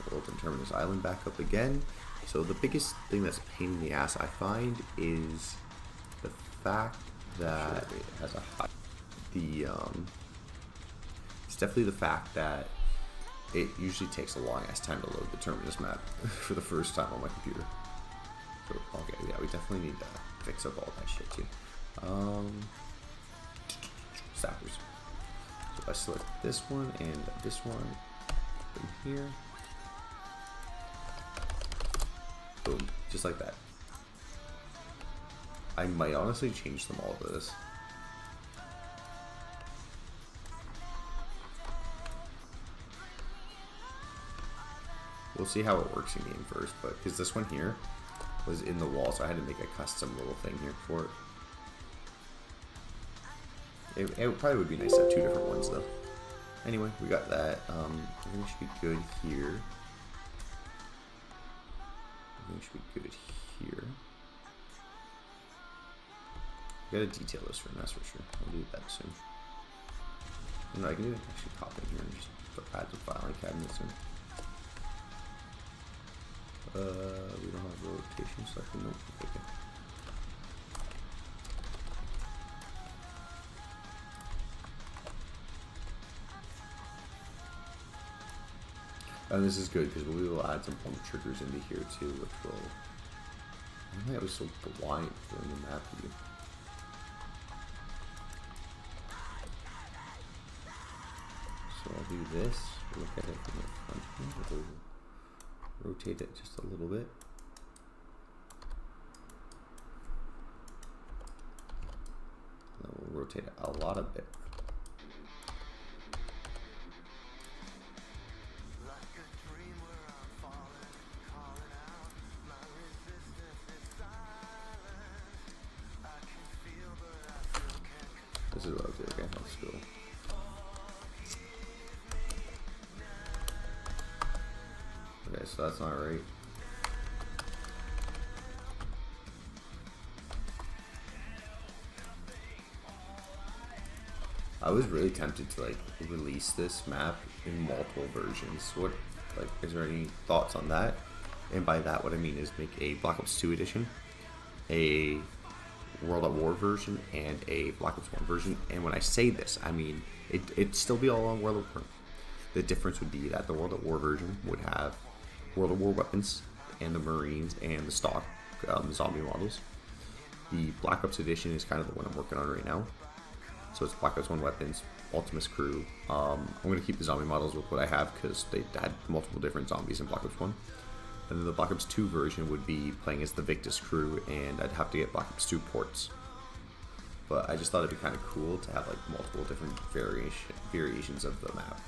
We'll open Terminus Island back up again. So the biggest thing that's a pain in the ass I find is the fact that it has a high, it's definitely the fact that it usually takes a long ass time to load the Terminus map for the first time on my computer. So, okay, yeah, we definitely need to fix up all that shit too. Sappers. So if I select this one and this one, from here, boom, just like that. I might honestly change them all to this. We'll see how it works in game first, but because this one here was in the wall, so I had to make a custom little thing here for it. It probably would be nice to have two different ones though. Anyway, we got that. I think we should be good here. I think we should be good here. We gotta detail this room, that's for sure. We'll do that soon. You know, I can even actually pop in here and just add the filing cabinets in. We don't have rotation, so I can nope. Okay. And this is good because we will add some pump triggers into here too, which will. I don't think I was so blind during the map view. So I'll do this. Look at it from the front here. Rotate it just a little bit. Then we'll rotate it a lot of bit. This is what I'll do. Okay, let's go. Okay, so that's not right. I was really tempted to like release this map in multiple versions. What, like, is there any thoughts on that? And by that, what I mean is make a Black Ops 2 edition, a World at War version, and a Black Ops 1 version. And when I say this, I mean it'd still be all on World at War. The difference would be that the World at War version would have World at War weapons and the Marines and the stock zombie models. The Black Ops edition is kind of the one I'm working on right now. So it's Black Ops 1 weapons, Ultimus crew. I'm going to keep the zombie models with what I have because they had multiple different zombies in Black Ops 1. And then the Black Ops 2 version would be playing as the Victus crew, and I'd have to get Black Ops 2 ports. But I just thought it'd be kind of cool to have like multiple different variations of the map.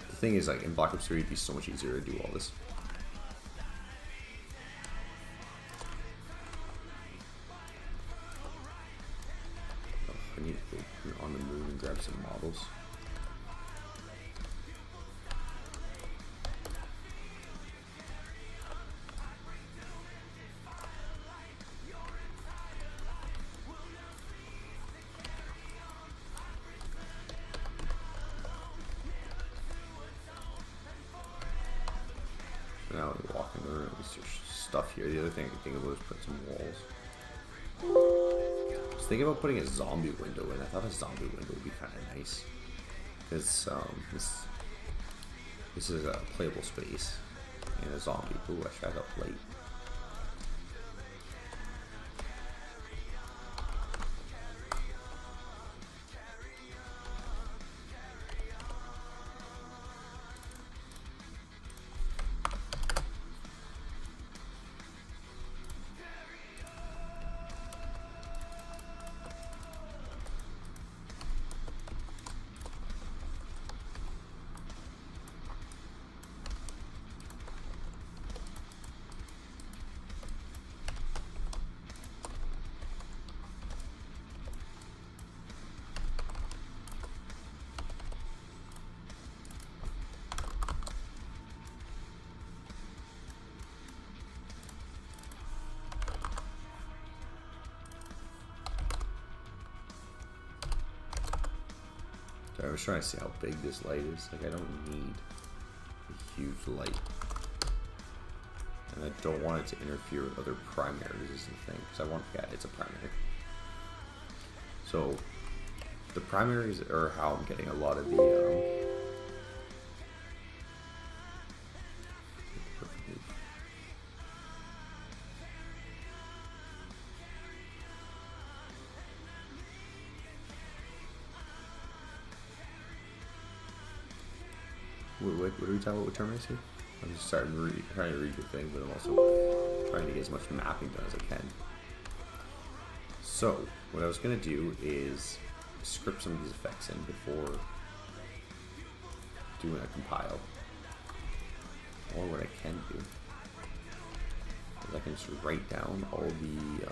The thing is, like in Black Ops 3, it'd be so much easier to do all this. Oh, I need to go on the move and grab some models. Now when you walk in the room, there's stuff here. The other thing I could think of was put some walls. I was thinking about putting a zombie window in. I thought a zombie window would be kind of nice. Because this is a playable space. And a zombie. Ooh, I shot up late. I was trying to see how big this light is. Like, I don't need diffuse light. And I don't want it to interfere with other primaries is the thing. Because I want, yeah, it's a primary. So, the primaries are how I'm getting a lot of the, what are we talking about with Terminus here? I'm just trying to read your thing, but I'm also trying to get as much mapping done as I can. So, what I was going to do is script some of these effects in before doing a compile. Or what I can do is I can just write down all the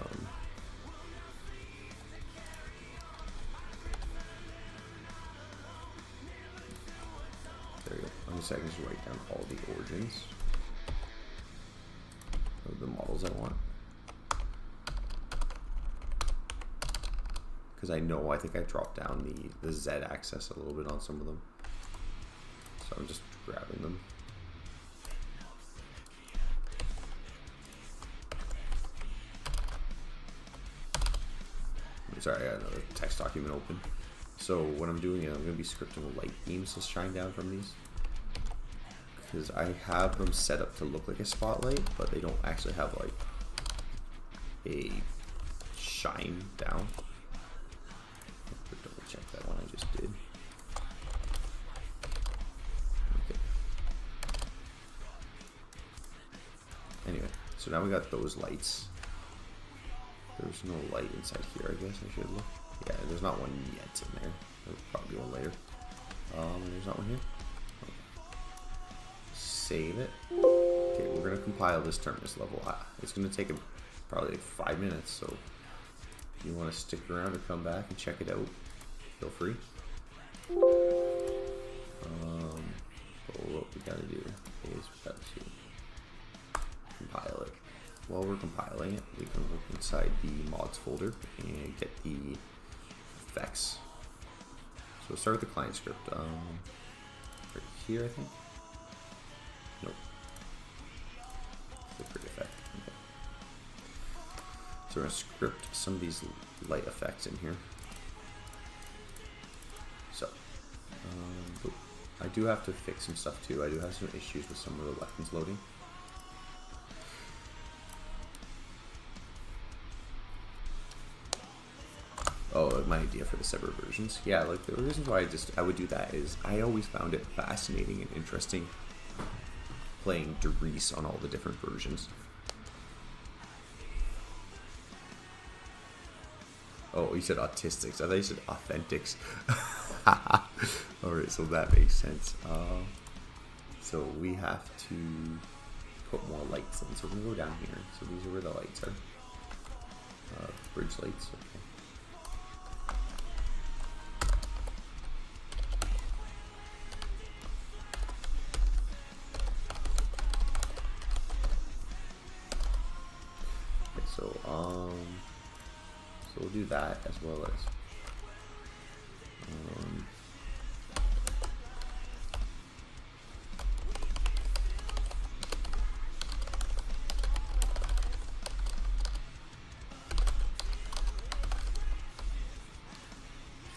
there you go. I'm just going to write down all the origins of the models I want. Because I think I dropped down the Z axis a little bit on some of them. So I'm just grabbing them. I'm sorry, I got another text document open. So what I'm doing is I'm going to be scripting light beams to shine down from these. Because I have them set up to look like a spotlight, but they don't actually have like a shine down. Double check that one I just did. Okay. Anyway, so now we got those lights. There's no light inside here, I guess I should look. Yeah, there's not one yet in there. There'll probably be one later. There's not one here. Okay. Save it. Okay, we're gonna compile this Terminus level. It's gonna take probably like 5 minutes, so if you want to stick around or come back and check it out, feel free. But what we gotta do is we got to compile it. While we're compiling it, we can look inside the mods folder and get the effects. So we'll start with the client script. Right here, I think. Nope. Click create effect. Okay. So we're gonna script some of these light effects in here. So, I do have to fix some stuff too. I do have some issues with some of the weapons loading. Oh, my idea for the separate versions. Yeah, like the reasons why I would do that is I always found it fascinating and interesting playing Derice on all the different versions. Oh, you said autistics. I thought you said authentics. Alright, so that makes sense. So we have to put more lights in. So we're going to go down here. So these are where the lights are. Bridge lights. Okay. So we'll do that as well as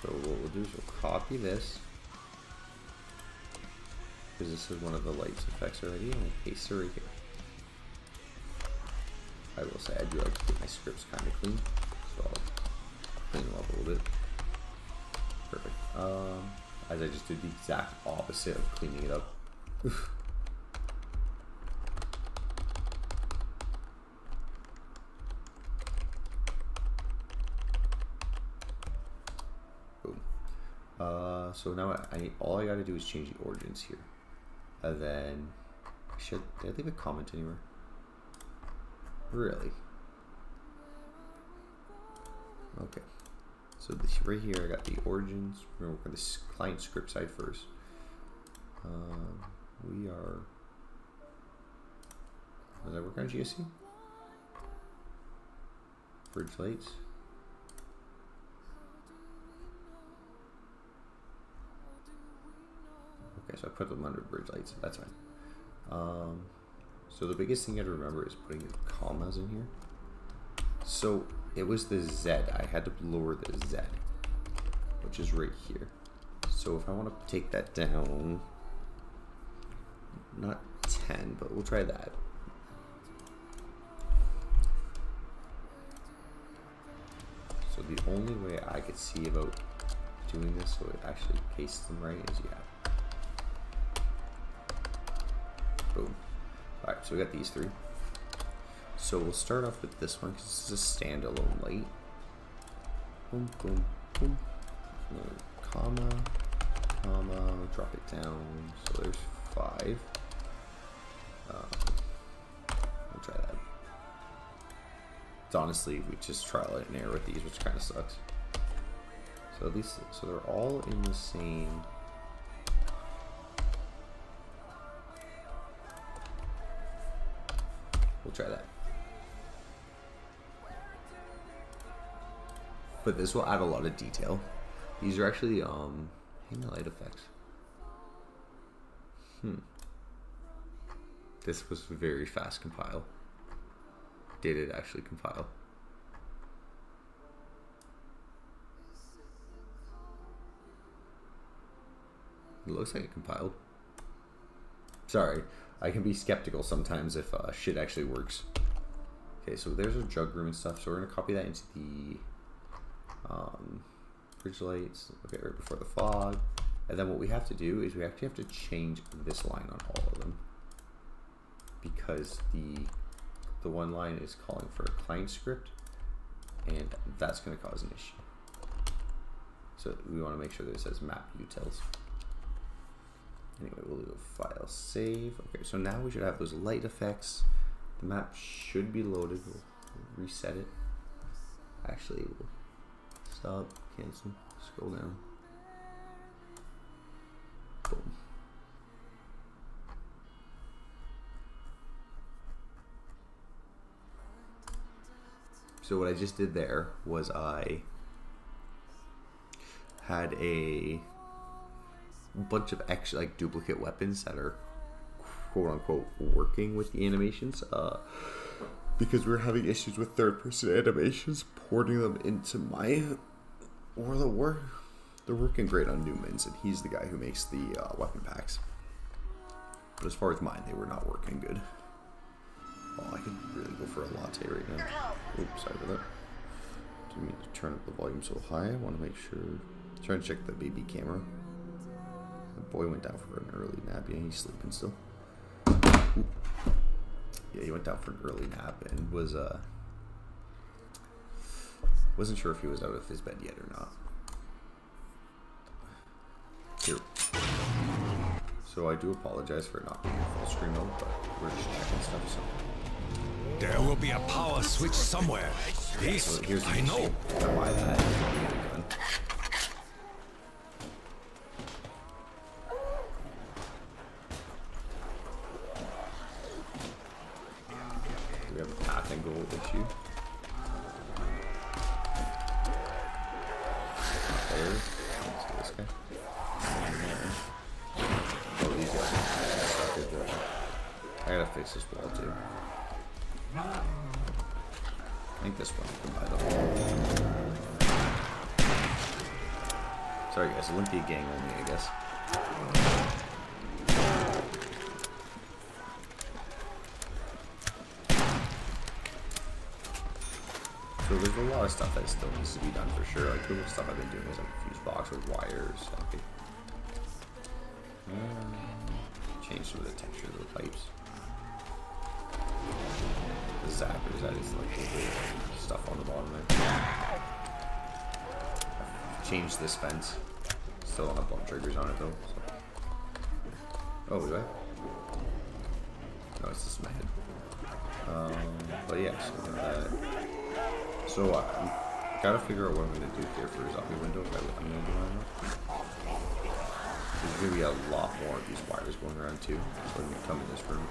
so what we'll do is we'll copy this because this is one of the lights effects already, and we'll paste it right here. I will say I do like to get my scripts kind of clean, so I'll clean them up a little bit. Perfect. As I just did the exact opposite of cleaning it up. Boom. So now all I gotta do is change the origins here. And then, did I leave a comment anywhere? Really? Okay. So this right here, I got the origins. We're gonna work on this client script side first. We are. Does that work on GSC? Bridge lights. Okay, so I put them under bridge lights. That's fine. So the biggest thing you gotta remember is putting your commas in here. So it was the Z. I had to lower the Z, which is right here. So if I want to take that down, not 10, but we'll try that. So the only way I could see about doing this so it actually pastes them right is boom. Alright, so we got these three. So we'll start off with this one because this is a standalone light. Boom, boom, boom. Comma, comma, drop it down. So there's 5. We'll try that. It's honestly, we just trial and error with these, which kind of sucks. So at least, so they're all in the same. We'll try that. But this will add a lot of detail. These are actually hang the light effects. This was very fast compile. Did it actually compile? It looks like it compiled. Sorry, I can be skeptical sometimes if shit actually works. Okay, so there's a jug room and stuff. So we're gonna copy that into the bridge lights. Okay, right before the fog. And then what we have to do is we actually have to change this line on all of them, because the one line is calling for a client script, and that's going to cause an issue. So we want to make sure that it says map utils. Anyway, we'll do a file save. Okay, so now we should have those light effects. The map should be loaded. We'll reset it. Actually, we'll stop, cancel, scroll down. Boom. So what I just did there was I had a bunch of extra, like, duplicate weapons that are quote unquote working with the animations, because we were having issues with third-person animations, porting them into my World of War. They're working great on Newman's, and he's the guy who makes the weapon packs. But as far as mine, they were not working good. Oh, I could really go for a latte right now. Oops, sorry about that. Didn't mean to turn up the volume so high. I want to make sure. Trying to check the baby camera. The boy went down for an early nap. Yeah, he's sleeping still. Ooh. Yeah, he went down for an early nap and was wasn't sure if he was out of his bed yet or not. Here. So I do apologize for not being in full screen mode, but we're just checking stuff. So There will be a power switch somewhere. This so here's the I know. issue. Why that? Do we have a path and goal issue? There. Let's do this guy. Oh, these guys are stuck as well. I gotta fix this wall too. I think this one can buy the wall. Sorry guys, Olympia gang only, I guess. So there's a lot of stuff that still needs to be done for sure. Like the little stuff I've been doing is like a fuse box with wires. Okay. Change some of the texture of the pipes. The zappers, that is like the stuff on the bottom there. I've changed this fence. Still don't have bump triggers on it though. So. Oh, do I? No, it's just my head. But yeah, so I gotta figure out what I'm gonna do here for a zombie window. If I'm gonna do that. There's gonna be a lot more of these wires going around too. So when you come in this room,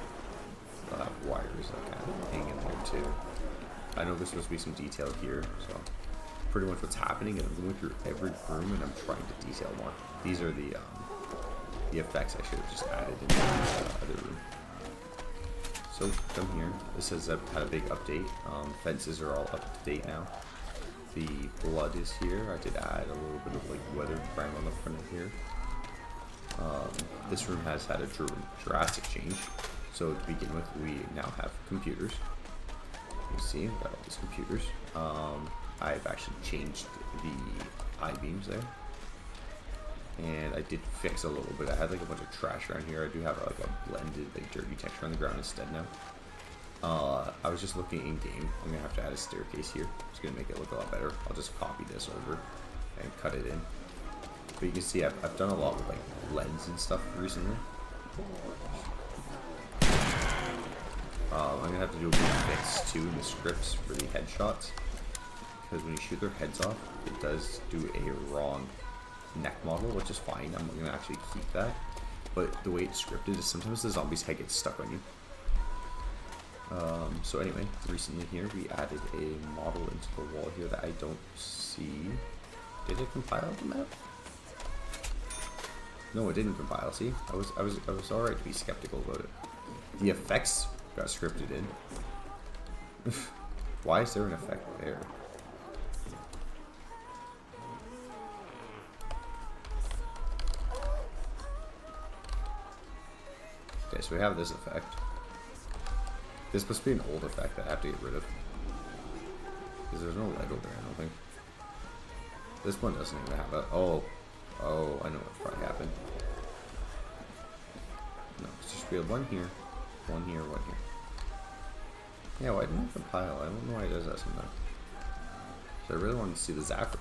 they'll have wires that kind of hang in there too. I know there's supposed to be some detail here, so pretty much what's happening is I'm going through every room and I'm trying to detail more. These are the effects I should have just added in the other room. So come here. This has had a big update. Fences are all up to date now. The blood is here. I did add a little bit of like weathered brown on the front of here. This room has had a drastic change. So to begin with, we now have computers. You see, we've got all these computers. I've actually changed the I-beams there. And I did fix a little bit. I had like a bunch of trash around here. I do have like a blended, like dirty texture on the ground instead now. I was just looking in game. I'm gonna have to add a staircase here. It's gonna make it look a lot better. I'll just copy this over and cut it in. But you can see I've done a lot with like lens and stuff recently. I'm gonna have to do a big fix too in the scripts for the headshots, because when you shoot their heads off, it does do a wrong neck model, which is fine. I'm gonna actually keep that. But the way it's scripted is sometimes the zombie's head gets stuck on you. So anyway, recently here we added a model into the wall here that I don't see. Did it compile the map? No, it didn't compile. See, I was alright to be skeptical about it. The effects got scripted in. Why is there an effect there? Okay, so we have this effect. This must be an old effect that I have to get rid of. Because there's no light over there, I don't think. This one doesn't even have a... Oh, I know what probably happened. No, it's just we have one here, one here, one here. Yeah, why didn't it compile? I don't know why it does that sometimes. So I really want to see the Zafra.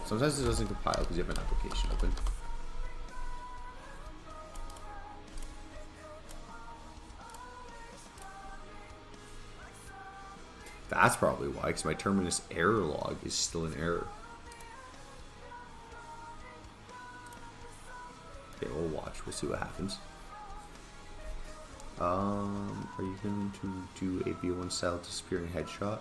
Sometimes it doesn't compile because you have an application open. That's probably why, because my Terminus error log is still an error. Okay, we'll watch. We'll see what happens. Are you going to do a B01 style disappearing headshot?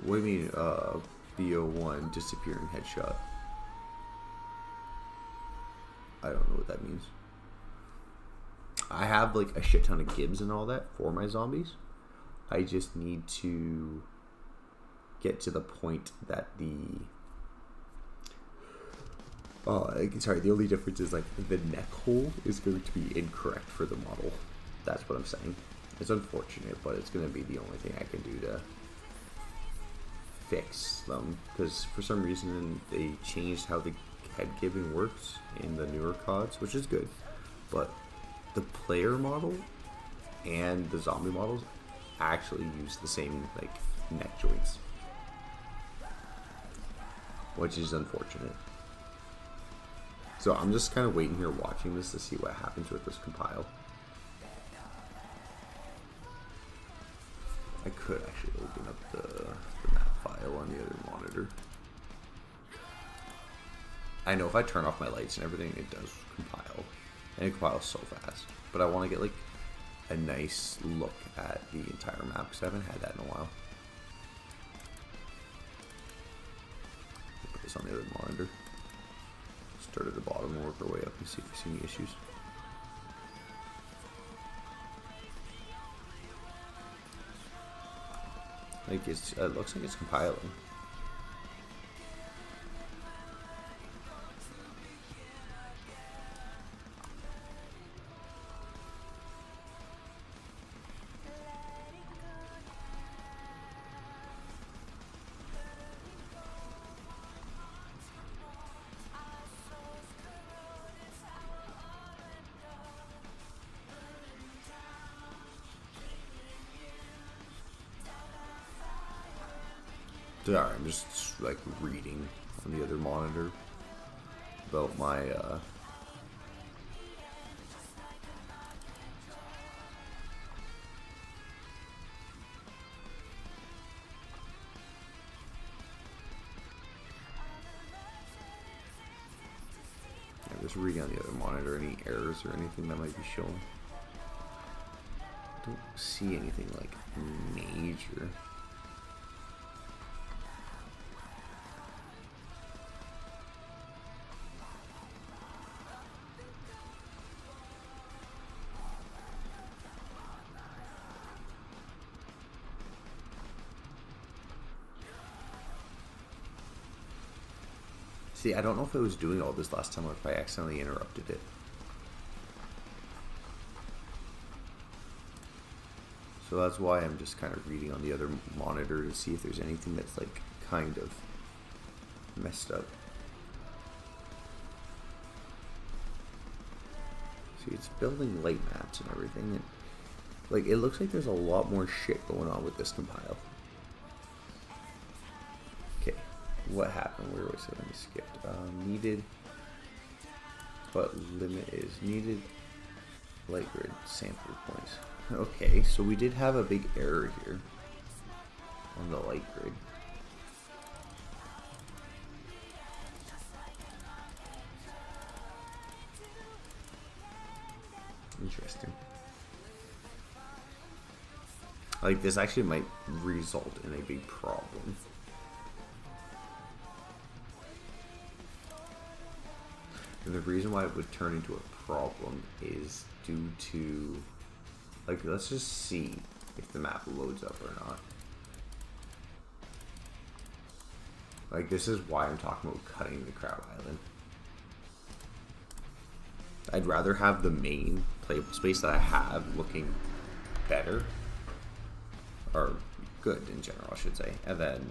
What do you mean, B01 disappearing headshot? I don't know what that means. I have like a shit ton of gibs and all that for my zombies. I just need to get to the point that the the only difference is like the neck hole is going to be incorrect for the model. That's what I'm saying. It's unfortunate, but it's going to be the only thing I can do to fix them, because for some reason they changed how the head gibbing works in the newer CODs, which is good, but the player model and the zombie models actually use the same like neck joints, which is unfortunate. So I'm just kind of waiting here watching this to see what happens with this compile. I could actually open up the map file on the other monitor. I know if I turn off my lights and everything, it does compile. And it compiles so fast. But I want to get like a nice look at the entire map, because I haven't had that in a while. Put this on the other monitor. Start at the bottom and work our way up and see if we see any issues. Like it looks like it's compiling. Sorry, I'm just like reading on the other monitor about my I'm just reading on the other monitor any errors or anything that might be showing. I don't see anything like major. See, I don't know if it was doing all this last time or if I accidentally interrupted it. So that's why I'm just kind of reading on the other monitor to see if there's anything that's like kind of messed up. See, it's building light maps and everything, and like it looks like there's a lot more shit going on with this compile. Okay, what happened? Where was it? I skipped. Needed, but limit is needed. Light grid sample points. Okay, so we did have a big error here on the light grid. Interesting. Like, this actually might result in a big problem. And the reason why it would turn into a problem is due to, like, let's just see if the map loads up or not. Like, this is why I'm talking about cutting the Crab Island. I'd rather have the main playable space that I have looking better, or good in general, I should say, and then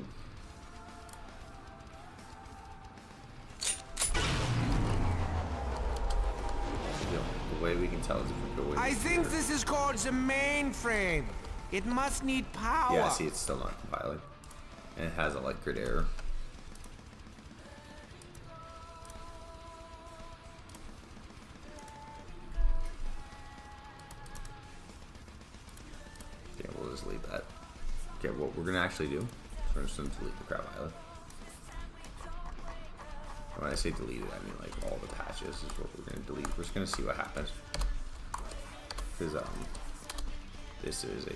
the way we can tell is if we go in. I think this is called the mainframe. It must need power. Yeah, see, it's still not compiling, and it has a light grid error. We'll just leave that. Okay, what we're gonna actually do is we're just gonna delete the Crab Island. And when I say delete it, I mean like all the patches is what we're gonna delete. We're just gonna see what happens. Because this is a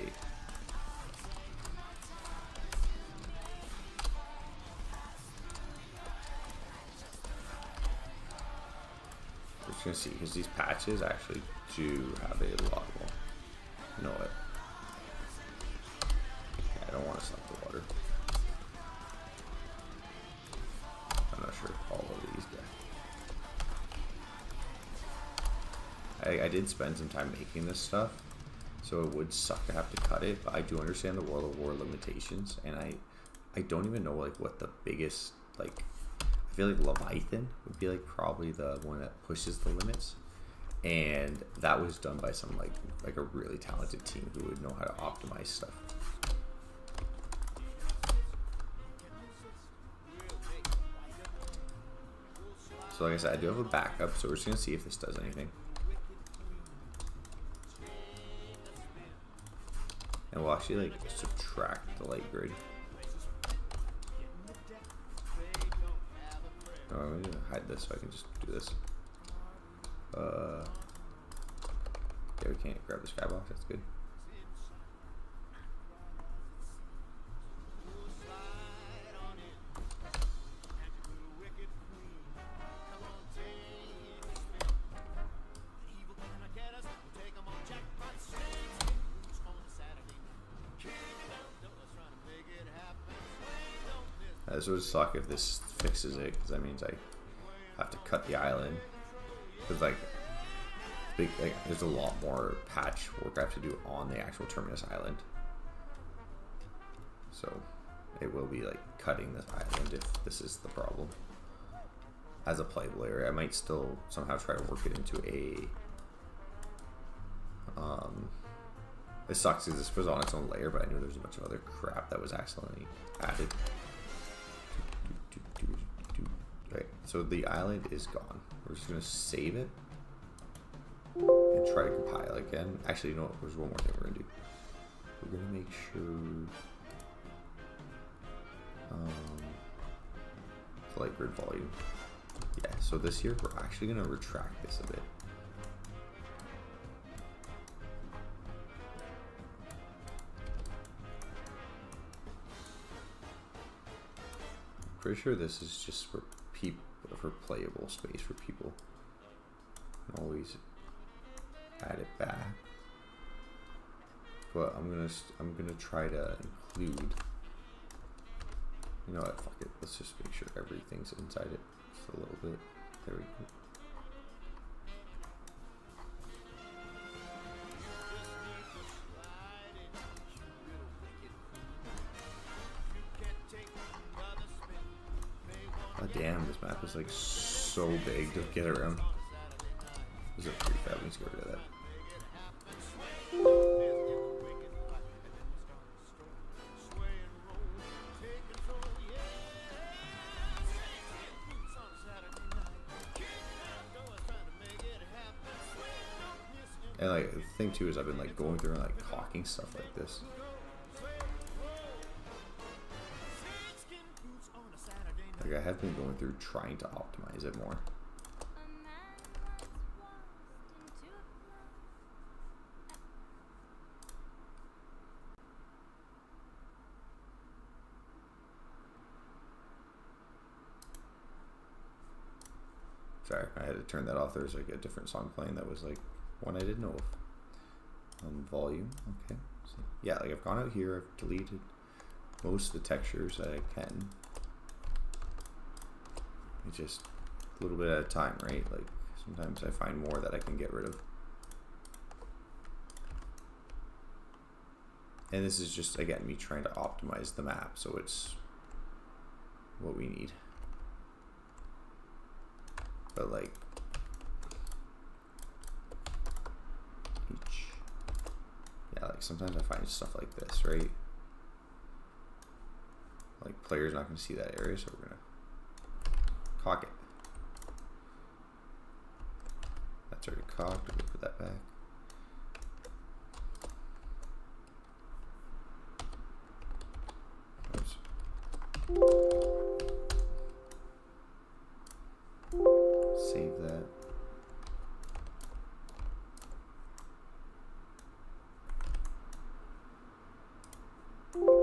we're just gonna see, because these patches actually do have a lot more. You know what? I don't want to suck the water. I'm not sure if all of these guys. I did spend some time making this stuff, so it would suck to have to cut it, but I do understand the World of War limitations, and I don't even know like what the biggest, like, I feel like Leviathan would be like probably the one that pushes the limits, and that was done by some like a really talented team who would know how to optimize stuff. So like I said, I do have a backup, so we're just going to see if this does anything. And we'll actually like subtract the light grid. Oh, I'm going to hide this so I can just do this. Yeah, we can't grab the skybox, that's good. This would suck if this fixes it, because that means I have to cut the island. Because like there's a lot more patch work I have to do on the actual Terminus island. So it will be like cutting this island if this is the problem. As a playable area, I might still somehow try to work it into a. It sucks because this was on its own layer, but I knew there was a bunch of other crap that was accidentally added. Right, so the island is gone. We're just gonna save it and try to compile again. Actually, you know what? There's one more thing we're gonna do. We're gonna make sure light grid volume. Yeah. So this here, we're actually gonna retract this a bit. Pretty sure this is just for people, for playable space for people. Can always add it back, but I'm gonna try to include. You know what? Fuck it. Let's just make sure everything's inside it. Just a little bit. There we go. Oh damn, this map is like so big to get around. There's a prefab, let's get rid of that. And like the thing too is I've been like going through and like caulking stuff like this. Like I have been going through trying to optimize it more. Sorry, I had to turn that off. There's like a different song playing that was like one I didn't know of. Volume, okay. So, yeah, like I've gone out here, I've deleted most of the textures that I can. It's just a little bit at a time, right? Like sometimes I find more that I can get rid of. And this is just, again, me trying to optimize the map so it's what we need. But like each, yeah, like sometimes I find stuff like this, right? Like player's not going to see that area, so we're going to caulk it. That's already caulked. We'll put that back. Oops. Save that.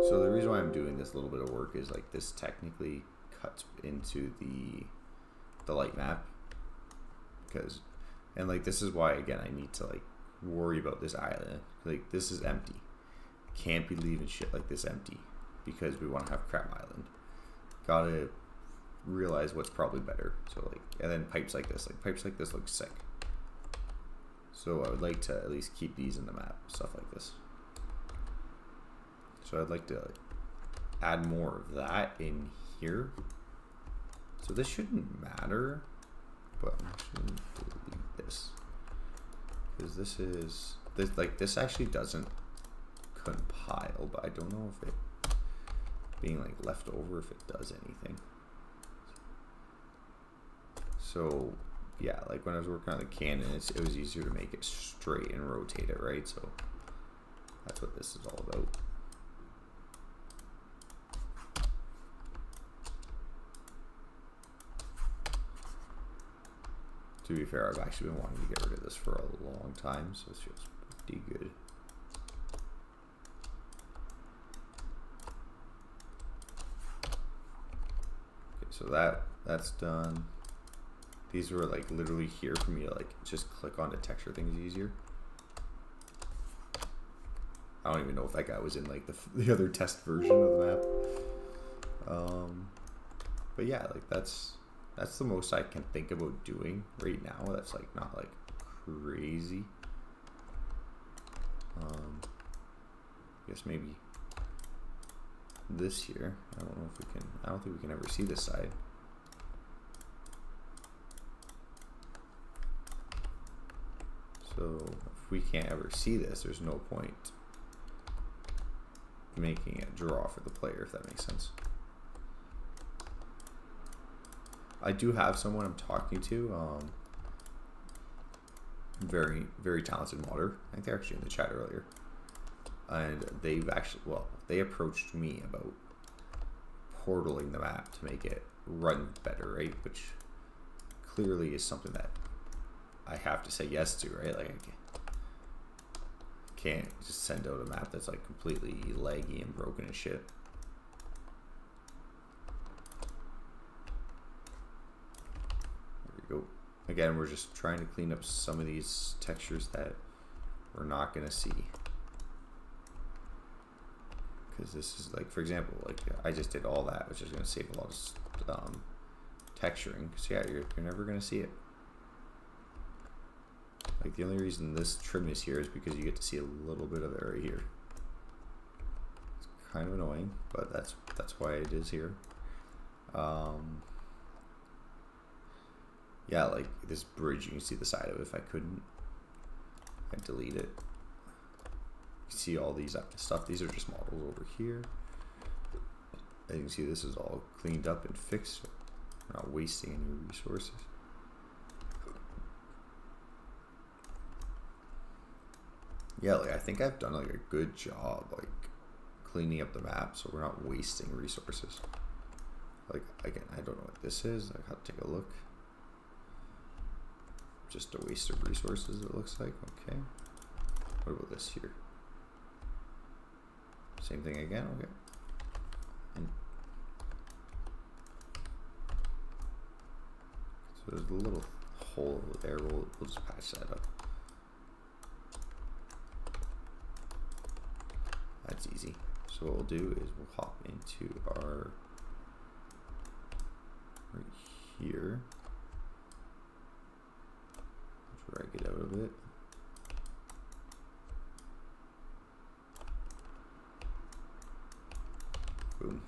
So the reason why I'm doing this little bit of work is like this technically cuts into the light map, because, and like this is why again I need to like worry about this island. Like this is empty. Can't be leaving shit like this empty because we want to have Crab Island. Gotta realize what's probably better. So like, and then pipes like this look sick. So I would like to at least keep these in the map, stuff like this. So I'd like to like add more of that in here. So this shouldn't matter, but I'm actually going to delete this because this is this actually doesn't compile, but I don't know if it being like left over if it does anything. So yeah, like when I was working on the cannon, it was easier to make it straight and rotate it, right? So that's what this is all about. To be fair, I've actually been wanting to get rid of this for a long time, so it feels pretty good. Okay, so that's done. These were like literally here for me to like just click on to texture things easier. I don't even know if that guy was in like the other test version of the map. But yeah, like that's the most I can think about doing right now. That's like not like crazy. I guess maybe this here. I don't know if we can. I don't think we can ever see this side. So if we can't ever see this, there's no point making it draw for the player, if that makes sense. I do have someone I'm talking to, very, very talented modder. I think they're actually in the chat earlier. And they've actually, well, they approached me about portaling the map to make it run better, right? Which clearly is something that I have to say yes to, right? Like I can't just send out a map that's like completely laggy and broken and shit. There we go. Again, we're just trying to clean up some of these textures that we're not gonna see. Because this is like, for example, like I just did all that, which is gonna save a lot of texturing, because yeah, you're never gonna see it. Like the only reason this trim is here is because you get to see a little bit of it right here. It's kind of annoying, but that's why it is here. Yeah, like this bridge, you can see the side of it. If I couldn't, I'd delete it. You see all these stuff. These are just models over here. As you can see, this is all cleaned up and fixed. We're not wasting any resources. Yeah, like I think I've done like a good job like cleaning up the map so we're not wasting resources. Like again, I don't know what this is. I have to take a look. Just a waste of resources, it looks like. Okay. What about this here? Same thing again. Okay. And so there's a little hole there. We'll just patch that up. That's easy. So what we'll do is we'll hop into our right here. Drag it out a bit. Boom.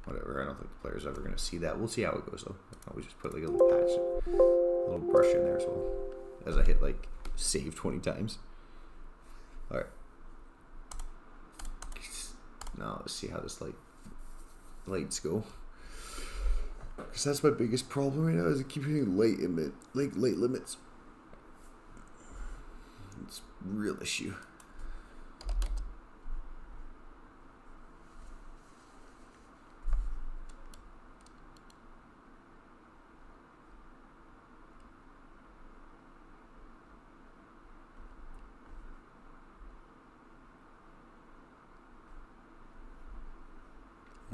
Whatever, I don't think the player's ever going to see that. We'll see how it goes though. We just put like a little patch, a little brush in there as well. As I hit like save 20 times. Alright. Now let's see how this lights go. Because that's my biggest problem right now is I keep hitting light limits. It's a real issue.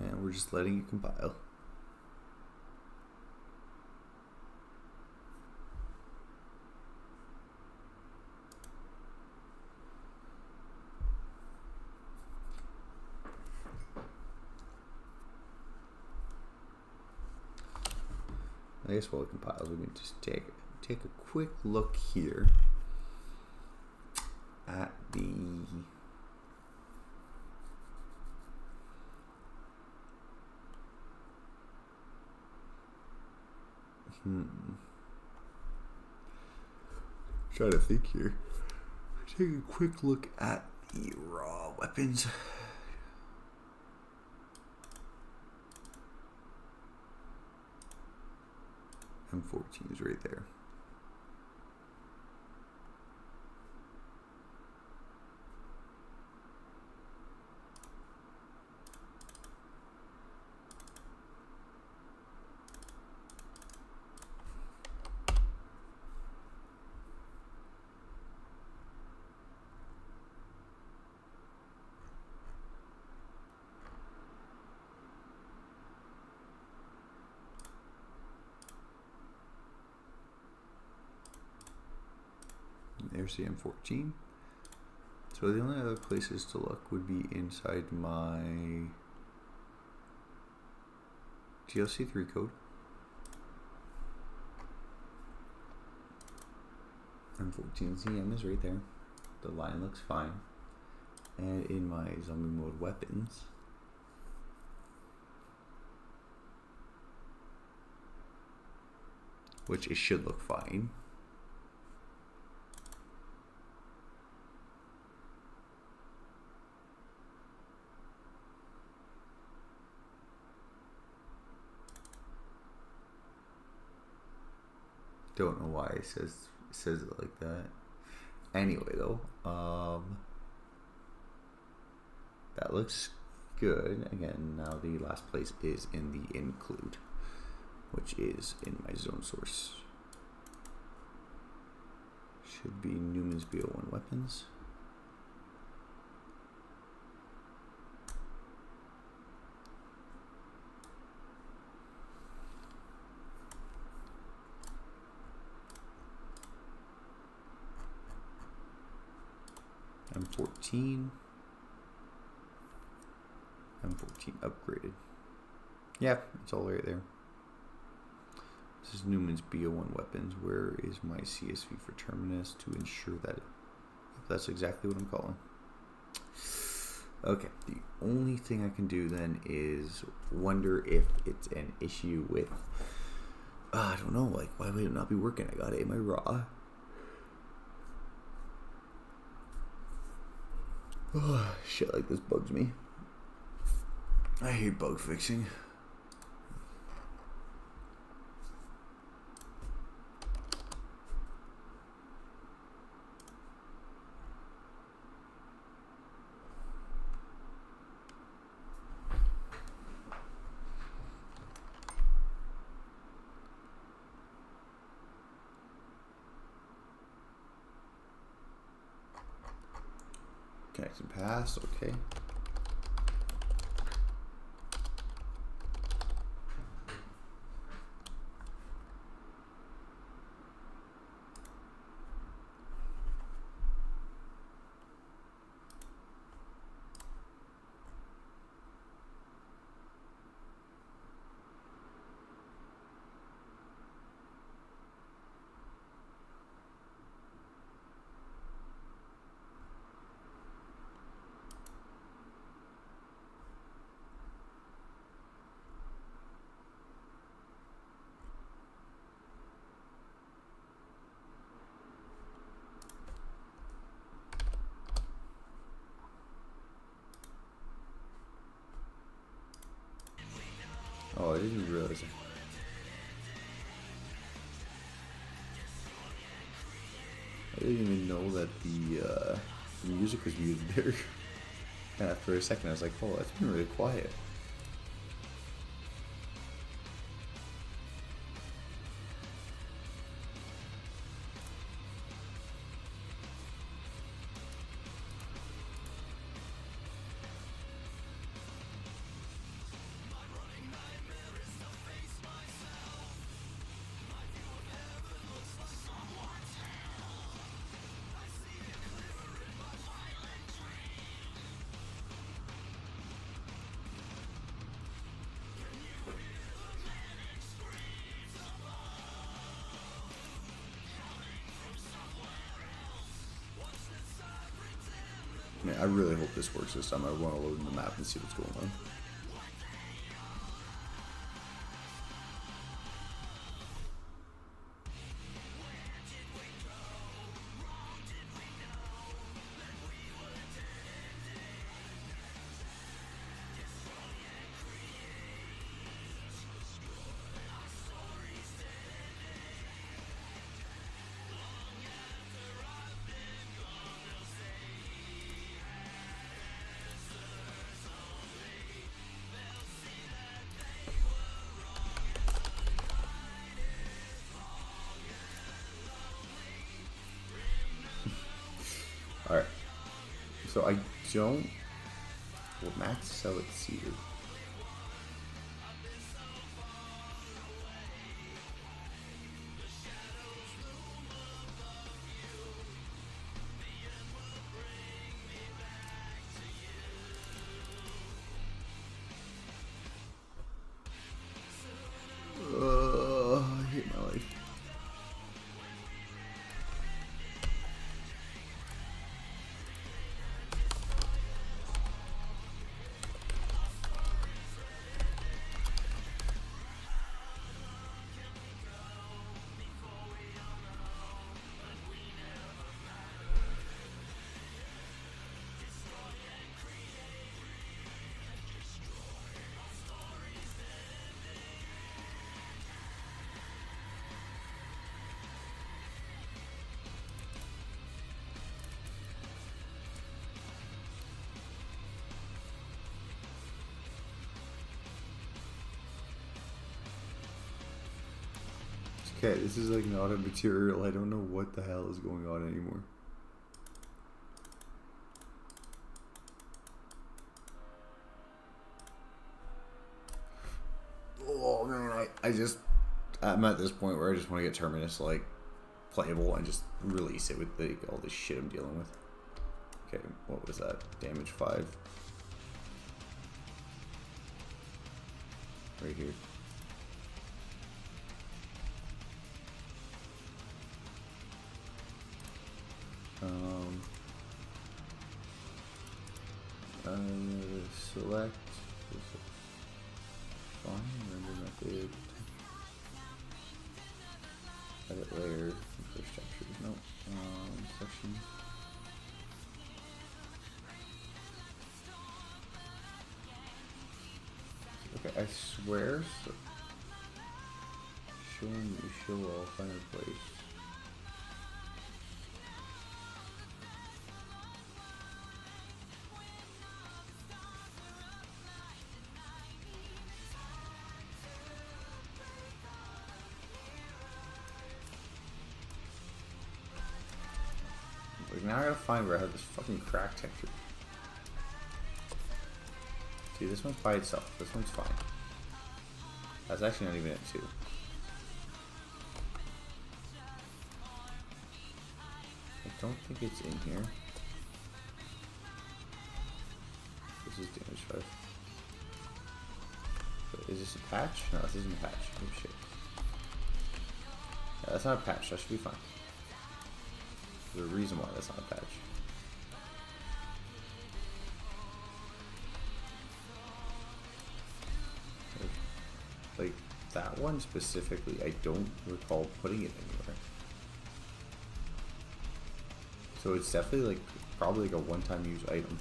And we're just letting it compile. I guess while it compiles, we can just take a quick look here at the trying to think here. Take a quick look at the raw weapons. M14 is right there. There's the M14. So the only other places to look would be inside my GLC3 code. M14 ZM is right there. The line looks fine. And in my zombie mode weapons, which it should look fine. Don't know why it says it like that. Anyway, though, that looks good. Again, now the last place is in the include, which is in my zone source. Should be Newman's BO1 weapons. M14. M14 upgraded. Yeah, it's all right there. This is Newman's BO1 weapons. Where is my CSV for Terminus to ensure that that's exactly what I'm calling? Okay, the only thing I can do then is wonder if it's an issue with, I don't know, like, why would it not be working? I got it in my raw. Oh, shit like this bugs me. I hate bug fixing. Connect and pass, okay. Oh, I didn't even realize it. I didn't even know that the music was muted there. And after a second I was like, oh, that's been really quiet. Man, I really hope this works this time. I want to load in the map and see what's going on. Alright, so I don't, will max sell it seated. I hate my life. Okay, this is like not a material. I don't know what the hell is going on anymore. Oh man, I'm at this point where I just want to get Terminus like playable and just release it with all this shit I'm dealing with. Okay, what was that? Damage 5. Right here. Select. Fine, render method. Edit layer. Infrastructure. No. Section. Okay, I swear. So, show all find a place. Like now I gotta find where I have this fucking crack texture. See, this one's by itself. This one's fine. That's actually not even it too. I don't think it's in here. This is damage 5. But is this a patch? No, this isn't a patch. Oh shit. Yeah, that's not a patch. That should be fine. There's a reason why that's not a patch. Like that one specifically, I don't recall putting it anywhere. So it's definitely like probably like a one-time use item.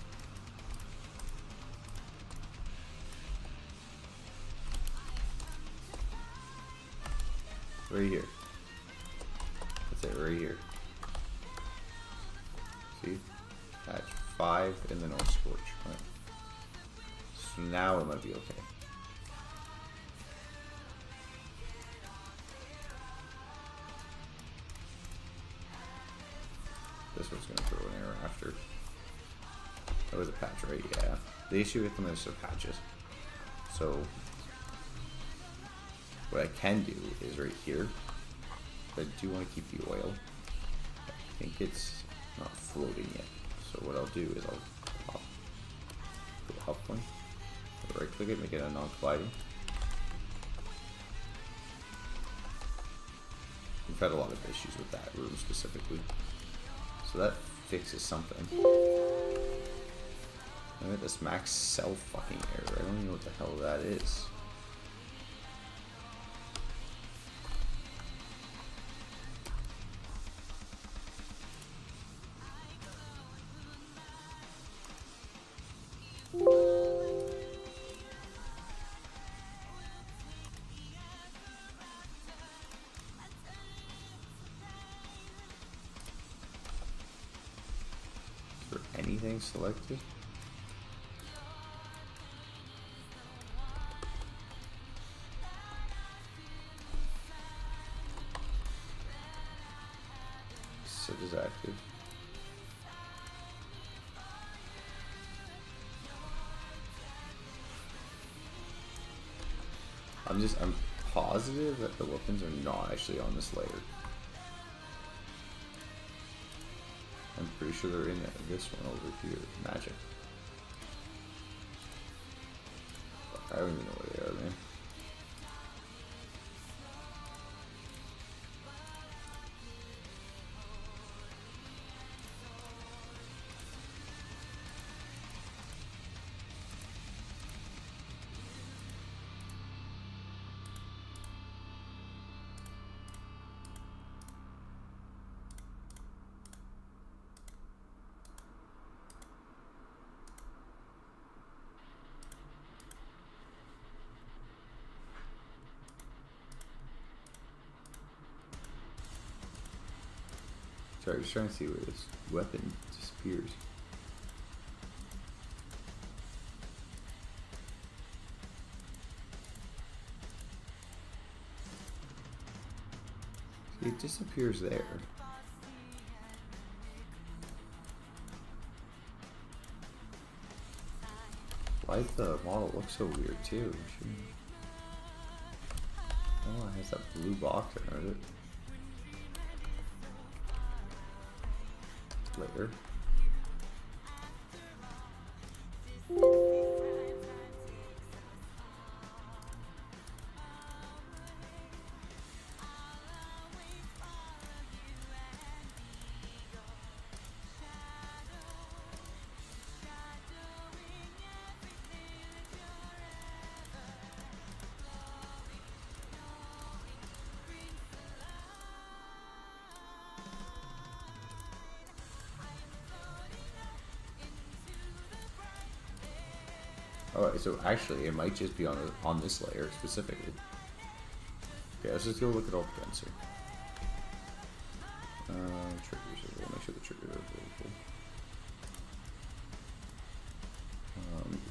Right here. That's it, right here. See? Patch 5 and then on Scorch. Right. So now it might be okay. This one's gonna throw an error after. That was a patch, right? Yeah. The issue with them is their patches. So what I can do is right here. But I do want to keep the oil. I think it's not floating yet. So what I'll do is I'll pop the up one. Right click it, make it a non-colliding. We've had a lot of issues with that room specifically. So that fixes something. I got this max cell fucking error. I don't even know what the hell that is. Anything selected? Sit is active. I'm positive that the weapons are not actually on this layer. I'm pretty sure they're in this one over here. Magic. Fuck, I don't even know where they are, man. Sorry, I was trying to see where this weapon disappears. it disappears there. Why does the model look so weird too? Oh, it has that blue box around it. Later. Alright, so actually it might just be on this layer specifically. Okay, let's just go look at all the guns here. Triggers, we'll make sure the triggers are available.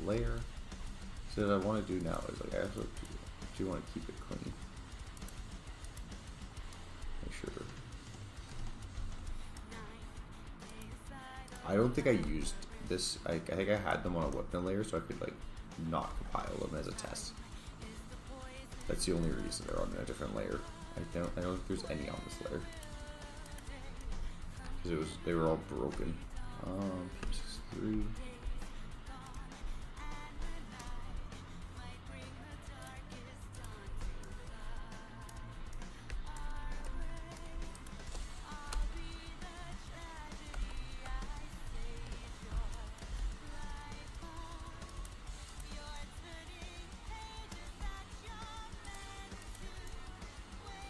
Layer. So what I want to do now is like I also do want to keep it clean. Make sure. I don't think I used this. I think I had them on a weapon layer so I could like not compile them as a test. That's the only reason they're on a different layer. I don't think there's any on this layer because they were all broken. P63.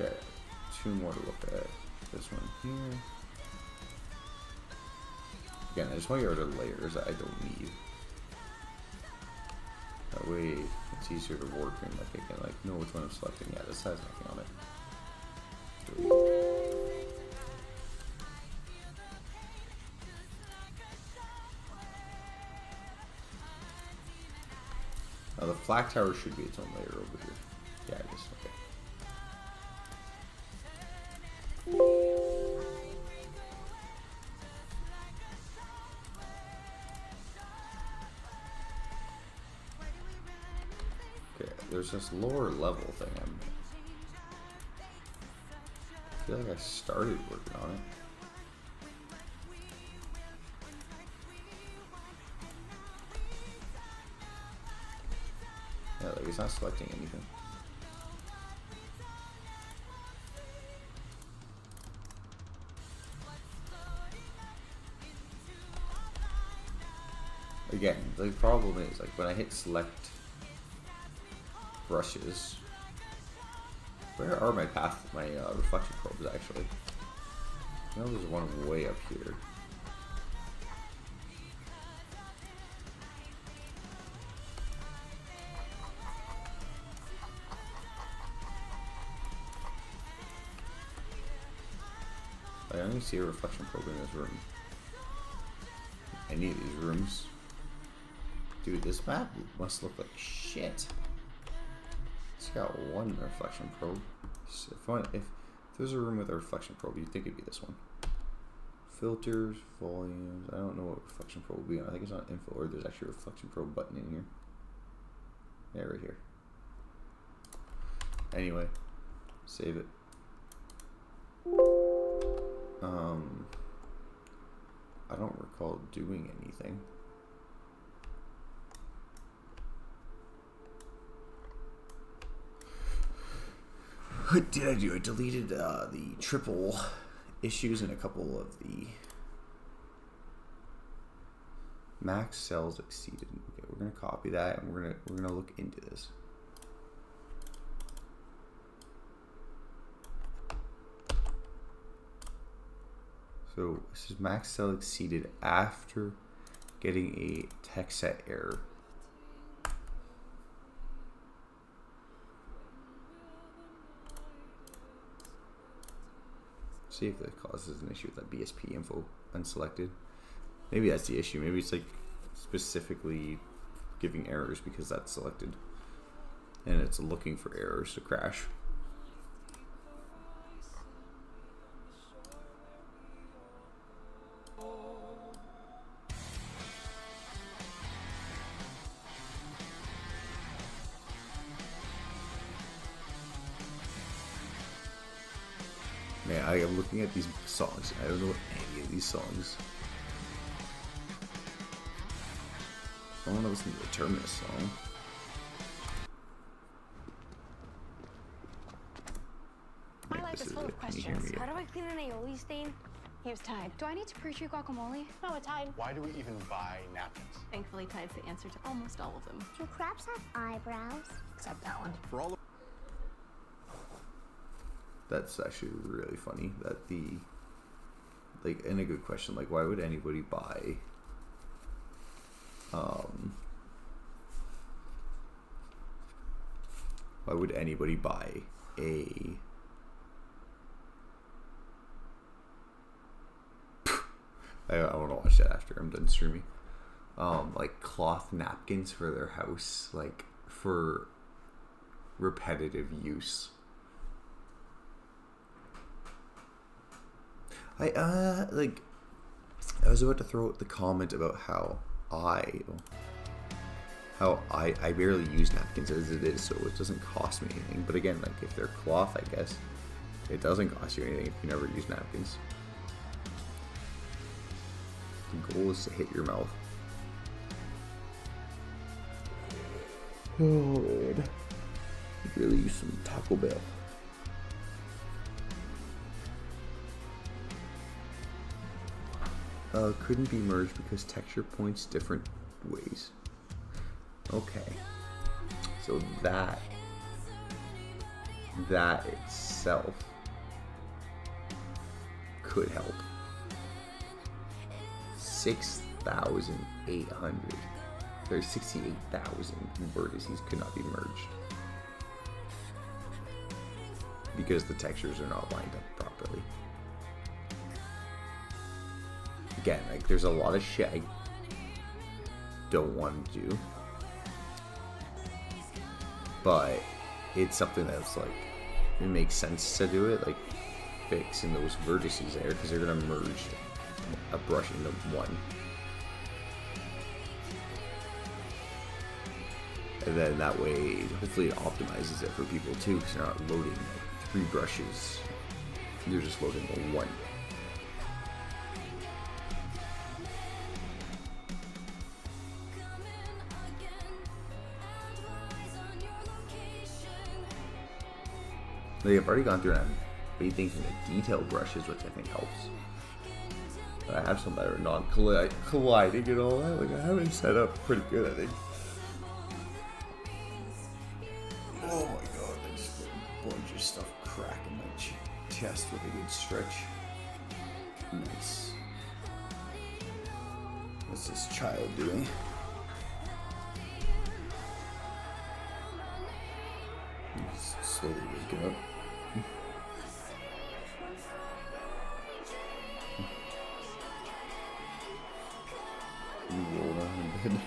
Okay, two more to look at. This one here. Again, I just want to get rid of layers that I don't need. That way it's easier to work and like I can like know which one I'm selecting. Yeah, this has nothing on it. Now the flak tower should be its own layer over here. Yeah, it is. Okay. Okay, there's this lower level thing. I feel like I started working on it. Yeah, like it's not selecting anything. Again, the problem is like when I hit select brushes, where are my reflection probes actually? I know there's one way up here. I only see a reflection probe in this room. Any of these rooms. Dude, this map must look like shit. It's got one reflection probe. So if there's a room with a reflection probe, you'd think it'd be this one. Filters, volumes. I don't know what reflection probe will be on. I think it's on info, or there's actually a reflection probe button in here. Yeah, right here. Anyway, save it. I don't recall doing anything. What did I do? I deleted the triple issues and a couple of the max cells exceeded. Okay, we're gonna copy that and we're gonna look into this. So this is max cell exceeded after getting a text set error. See if that causes an issue with that BSP info unselected. Maybe that's the issue. Maybe it's like specifically giving errors because that's selected and it's looking for errors to crash. I am looking at these songs. I don't know any of these songs. I want to listen to the Terminus song. My life is full of questions. How do I clean an aioli stain? He was tied. Do I need to pre-treat guacamole? No, it's tied. Why do we even buy napkins? Thankfully, Tide's the answer to almost all of them. Do crabs have eyebrows? Except that one. For all the That's actually really funny. That the, like, and a good question. Like, why would anybody buy, why would anybody buy a I want to watch that after I'm done streaming. Like cloth napkins for their house, like for repetitive use. I was about to throw out the comment about how I barely use napkins as it is, so it doesn't cost me anything. But again, like if they're cloth, I guess it doesn't cost you anything if you never use napkins. The goal is to hit your mouth. Oh man, I could really use some Taco Bell. Couldn't be merged because texture points different ways. Okay, so that itself could help. 6,800. There's 68,000 vertices could not be merged because the textures are not lined up properly. Again, like there's a lot of shit I don't want to do, but it's something that's like it makes sense to do it, like fixing those vertices there because they're gonna merge a brush into one, and then that way hopefully it optimizes it for people too because they're not loading like 3 brushes, you're just loading one. Like I've already gone through and I've made things into detail brushes, which I think helps. But I have some that are non-colliding and all that. Like I have it set up pretty good, I think. Oh my god, I just got a bunch of stuff crack in my chest with a good stretch. Nice. What's this child doing? He's slowly waking up. You roll around in bed.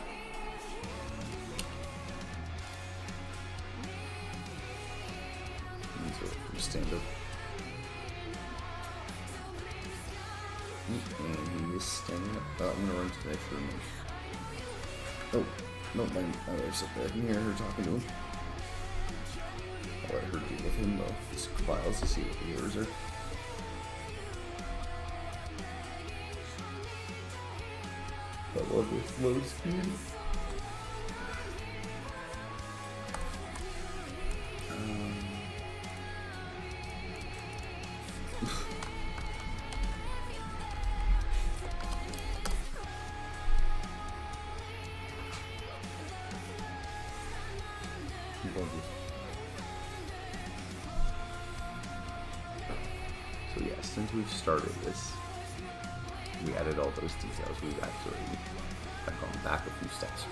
Stand up. And he is standing up. I'm gonna run to the next room. Oh, no, my wife's up there. I can hear her talking to him. I'll let her deal with him though. Just files to see what the orders are. I love this load speed. So yeah, since we've started this, we added all those details. We've actually gone back a few steps.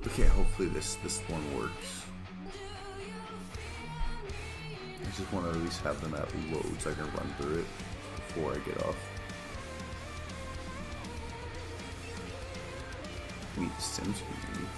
Okay, hopefully this one works. just want to at least have them at load so I can run through it before I get off. Meet the Sims community.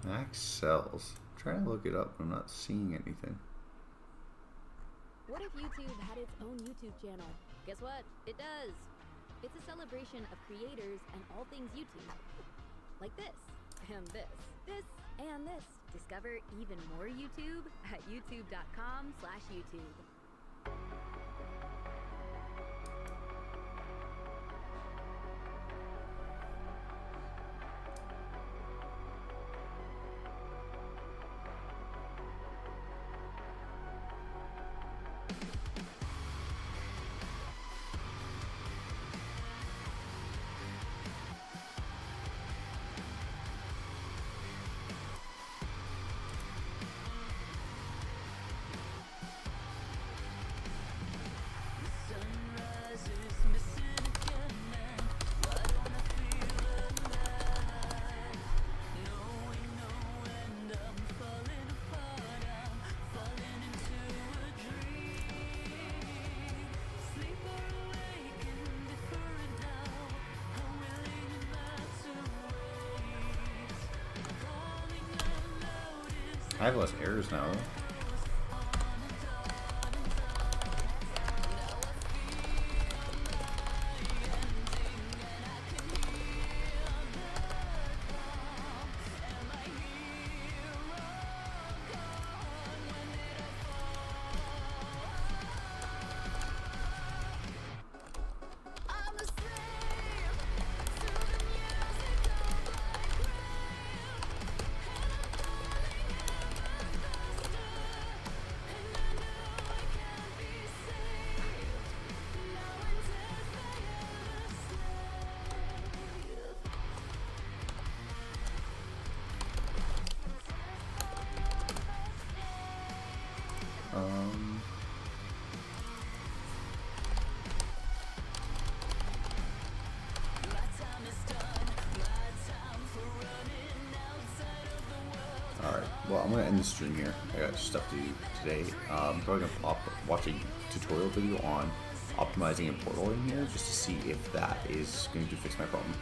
Max cells. I'm trying to look it up, but I'm not seeing anything. What if YouTube had its own YouTube channel? Guess what? It does. It's a celebration of creators and all things YouTube. Like this, and this, and this. Discover even more YouTube at youtube.com/YouTube. I have less errors now. Alright, well, I'm going to end the stream here. I got stuff to do today. I'm probably going to watch a tutorial video on optimizing a portal in here just to see if that is going to fix my problem.